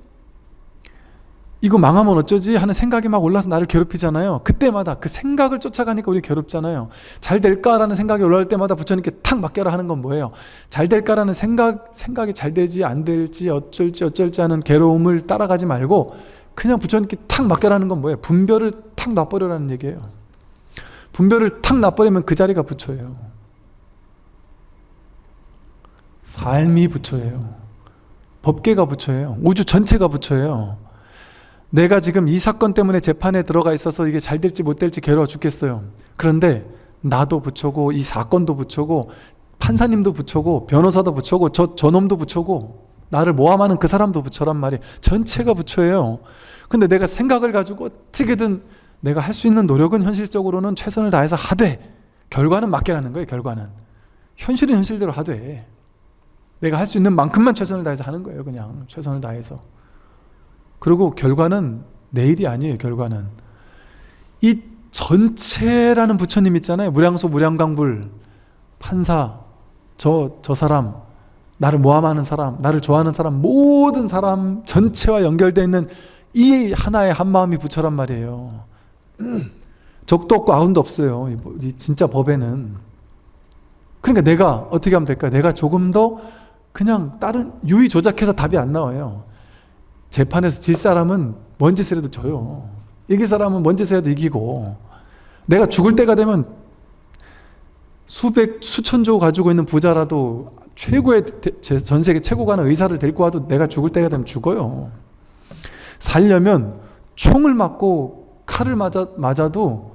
이거 망하면 어쩌지? 하는 생각이 막 올라서 나를 괴롭히잖아요. 그때마다 그 생각을 쫓아가니까 우리 괴롭잖아요. 잘 될까라는 생각이 올라올 때마다 부처님께 탁 맡겨라 하는 건 뭐예요? 잘 될까라는 생각이 잘 될지 안 될지 어쩔지 하는 괴로움을 따라가지 말고 그냥 부처님께 탁 맡겨라는 건 뭐예요? 분별을 탁 놔버려라는 얘기예요. 분별을 탁 놔버리면 그 자리가 부처예요. 삶이 부처예요. 법계가 부처예요. 우주 전체가 부처예요. 내가 지금 이 사건 때문에 재판에 들어가 있어서 이게 잘 될지 못 될지 괴로워 죽겠어요. 그런데 나도 부처고 이 사건도 부처고 판사님도 부처고 변호사도 부처고 저놈도 부처고 나를 모함하는 그 사람도 부처란 말이에요. 전체가 부처예요. 근데 내가 생각을 가지고 어떻게든 내가 할 수 있는 노력은 현실적으로는 최선을 다해서 하되 결과는 맡겨라는 거예요. 결과는 현실은 현실대로 하되 내가 할 수 있는 만큼만 최선을 다해서 하는 거예요. 그냥 최선을 다해서. 그리고 결과는 내일이 아니에요. 결과는 이 전체라는 부처님 있잖아요. 무량수 무량광불 판사 저 사람 나를 모함하는 사람 나를 좋아하는 사람 모든 사람 전체와 연결되어 있는 이 하나의 한마음이 부처란 말이에요. 적도 없고 아흔도 없어요. 이 진짜 법에는. 그러니까 내가 어떻게 하면 될까요? 내가 조금 더 그냥 다른 유의 조작해서 답이 안 나와요. 재판에서 질 사람은 뭔 짓을 해도 져요. 이길 사람은 뭔 짓을 해도 이기고 내가 죽을 때가 되면 수천조 가지고 있는 부자라도 최고의 전 세계 최고 가는 의사를 데리고 와도 내가 죽을 때가 되면 죽어요. 살려면 총을 맞고 칼을 맞아도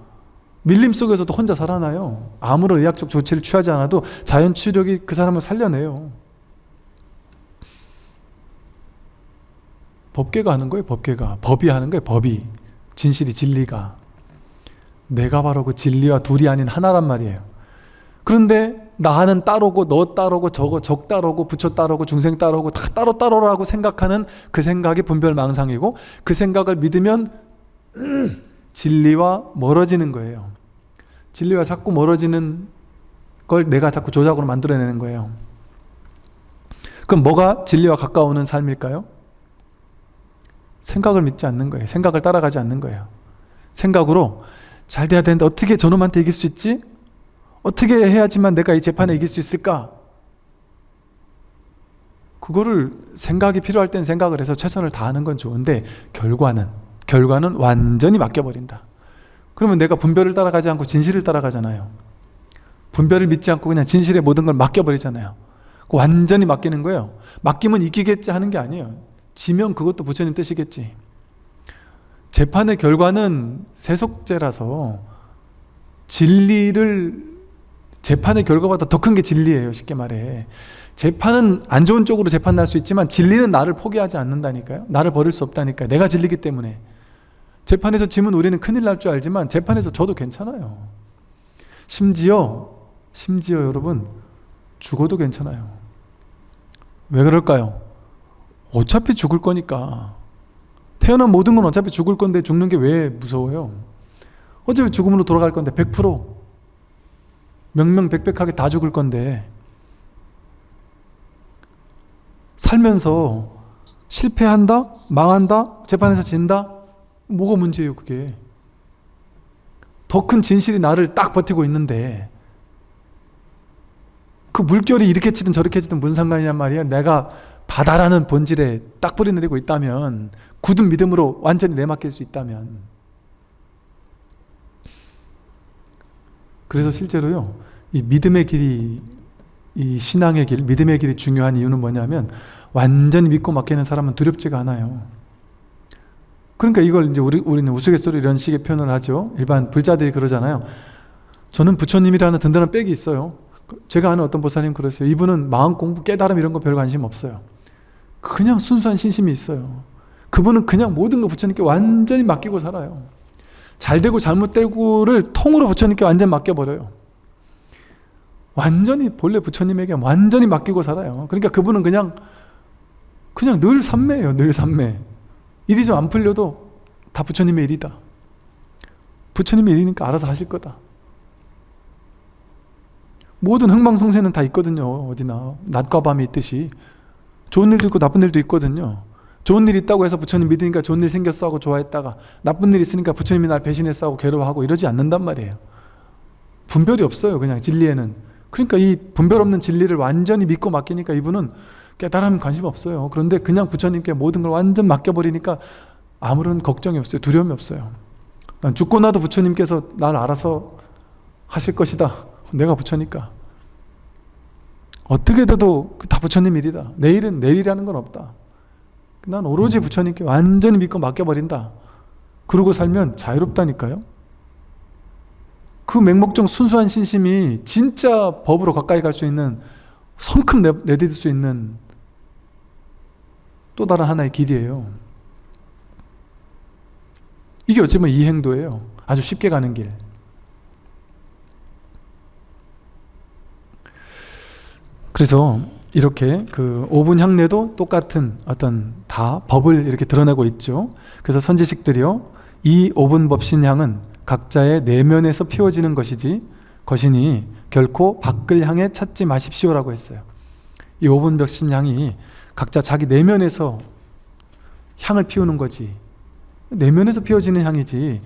밀림 속에서도 혼자 살아나요. 아무런 의학적 조치를 취하지 않아도 자연 치료력이 그 사람을 살려내요. 법계가 하는 거예요. 법계가. 법이 하는 거예요. 법이. 진실이 진리가. 내가 바로 그 진리와 둘이 아닌 하나란 말이에요. 그런데 나는 따로고 너 따로고 저거 적 따로고 부처 따로고 중생 따로고 다 따로라고 생각하는 그 생각이 분별망상이고 그 생각을 믿으면 진리와 멀어지는 거예요. 진리와 자꾸 멀어지는 걸 내가 자꾸 조작으로 만들어내는 거예요. 그럼 뭐가 진리와 가까워오는 삶일까요? 생각을 믿지 않는 거예요. 생각을 따라가지 않는 거예요. 생각으로 잘 돼야 되는데 어떻게 저놈한테 이길 수 있지? 어떻게 해야지만 내가 이 재판에 이길 수 있을까? 그거를 생각이 필요할 땐 생각을 해서 최선을 다하는 건 좋은데 결과는 완전히 맡겨버린다. 그러면 내가 분별을 따라가지 않고 진실을 따라가잖아요. 분별을 믿지 않고 그냥 진실의 모든 걸 맡겨버리잖아요. 완전히 맡기는 거예요. 맡기면 이기겠지 하는 게 아니에요. 지면 그것도 부처님 뜻이겠지. 재판의 결과는 세속죄라서 재판의 결과보다 더 큰 게 진리예요. 쉽게 말해. 재판은 안 좋은 쪽으로 재판 날 수 있지만 진리는 나를 포기하지 않는다니까요. 나를 버릴 수 없다니까요. 내가 진리기 때문에. 재판에서 지면 우리는 큰일 날 줄 알지만 재판에서 져도 괜찮아요. 심지어 여러분 죽어도 괜찮아요. 왜 그럴까요? 어차피 죽을 거니까. 태어난 모든 건 어차피 죽을 건데 죽는 게 왜 무서워요? 어차피 죽음으로 돌아갈 건데 100% 명명백백하게 다 죽을 건데 살면서 실패한다? 망한다? 재판에서 진다? 뭐가 문제예요 그게? 더 큰 진실이 나를 딱 버티고 있는데 그 물결이 이렇게 치든 저렇게 치든 무슨 상관이냔 말이에요. 내가 바다라는 본질에 딱 뿌리 내리고 있다면 굳은 믿음으로 완전히 내맡길 수 있다면 그래서 실제로요 이 믿음의 길이 이 신앙의 길, 믿음의 길이 중요한 이유는 뭐냐면 완전히 믿고 맡기는 사람은 두렵지가 않아요. 그러니까 이걸 이제 우리는 우스갯소리 이런 식의 표현을 하죠. 일반 불자들이 그러잖아요. 저는 부처님이라는 든든한 백이 있어요. 제가 아는 어떤 보살님 그랬어요. 이분은 마음 공부, 깨달음 이런 거 별 관심 없어요. 그냥 순수한 신심이 있어요. 그분은 그냥 모든 거 부처님께 완전히 맡기고 살아요. 잘되고 잘못되고를 통으로 부처님께 완전 맡겨버려요. 완전히 본래 부처님에게 완전히 맡기고 살아요. 그러니까 그분은 그냥 늘 삼매예요. 늘 삼매. 일이 좀 안 풀려도 다 부처님의 일이다. 부처님의 일이니까 알아서 하실 거다. 모든 흥망성쇠는 다 있거든요. 어디나 낮과 밤이 있듯이 좋은 일도 있고 나쁜 일도 있거든요. 좋은 일 있다고 해서 부처님 믿으니까 좋은 일 생겼어 하고 좋아했다가 나쁜 일 있으니까 부처님이 날 배신했어 하고 괴로워하고 이러지 않는단 말이에요. 분별이 없어요. 그냥 진리에는. 그러니까 이 분별 없는 진리를 완전히 믿고 맡기니까 이분은 깨달음 관심 없어요. 그런데 그냥 부처님께 모든 걸 완전 맡겨버리니까 아무런 걱정이 없어요. 두려움이 없어요. 난 죽고 나도 부처님께서 날 알아서 하실 것이다. 내가 부처니까. 어떻게 돼도 다 부처님 일이다. 내일은 내일이라는 건 없다. 난 오로지 부처님께 완전히 믿고 맡겨버린다. 그러고 살면 자유롭다니까요. 그 맹목적 순수한 신심이 진짜 법으로 가까이 갈 수 있는, 성큼 내딛을 수 있는 또 다른 하나의 길이에요. 이게 어찌 보면 이행도예요. 아주 쉽게 가는 길. 그래서 이렇게 그 5분 향내도 똑같은 어떤 다 법을 이렇게 드러내고 있죠. 그래서 선지식들이요, 이 5분 법신향은 각자의 내면에서 피워지는 것이니 결코 밖을 향해 찾지 마십시오라고 했어요. 이 5분 법신향이 각자 자기 내면에서 향을 피우는 거지, 내면에서 피워지는 향이지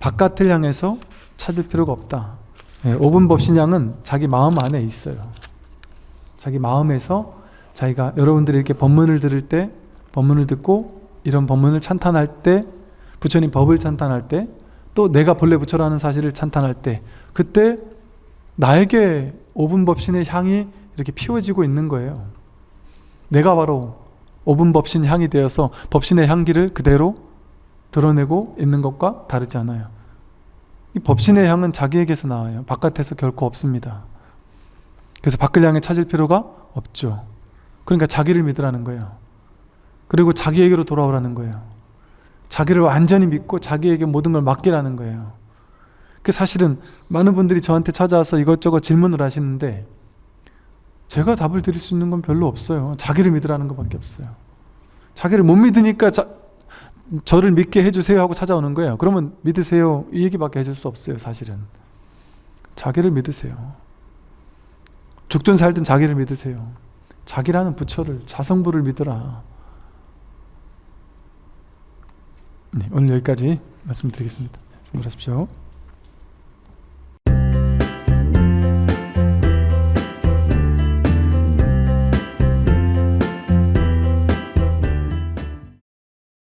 바깥을 향해서 찾을 필요가 없다. 5분 법신향은 자기 마음 안에 있어요. 자기 마음에서 자기가, 여러분들이 이렇게 법문을 들을 때, 법문을 듣고 이런 법문을 찬탄할 때, 부처님 법을 찬탄할 때, 또 내가 본래 부처라는 사실을 찬탄할 때, 그때 나에게 5분 법신의 향이 이렇게 피워지고 있는 거예요. 내가 바로 5분 법신 향이 되어서 법신의 향기를 그대로 드러내고 있는 것과 다르지 않아요. 이 법신의 향은 자기에게서 나와요. 바깥에서 결코 없습니다. 그래서 밖을 향해 찾을 필요가 없죠. 그러니까 자기를 믿으라는 거예요. 그리고 자기에게로 돌아오라는 거예요. 자기를 완전히 믿고 자기에게 모든 걸 맡기라는 거예요. 그 사실은 많은 분들이 저한테 찾아와서 이것저것 질문을 하시는데 제가 답을 드릴 수 있는 건 별로 없어요. 자기를 믿으라는 것밖에 없어요. 자기를 못 믿으니까 저를 믿게 해주세요 하고 찾아오는 거예요. 그러면 믿으세요 이 얘기밖에 해줄 수 없어요. 사실은 자기를 믿으세요. 죽든 살든 자기를 믿으세요. 자기라는 부처를, 자성부를 믿으라. 네, 오늘 여기까지 말씀드리겠습니다. 수고하십시오.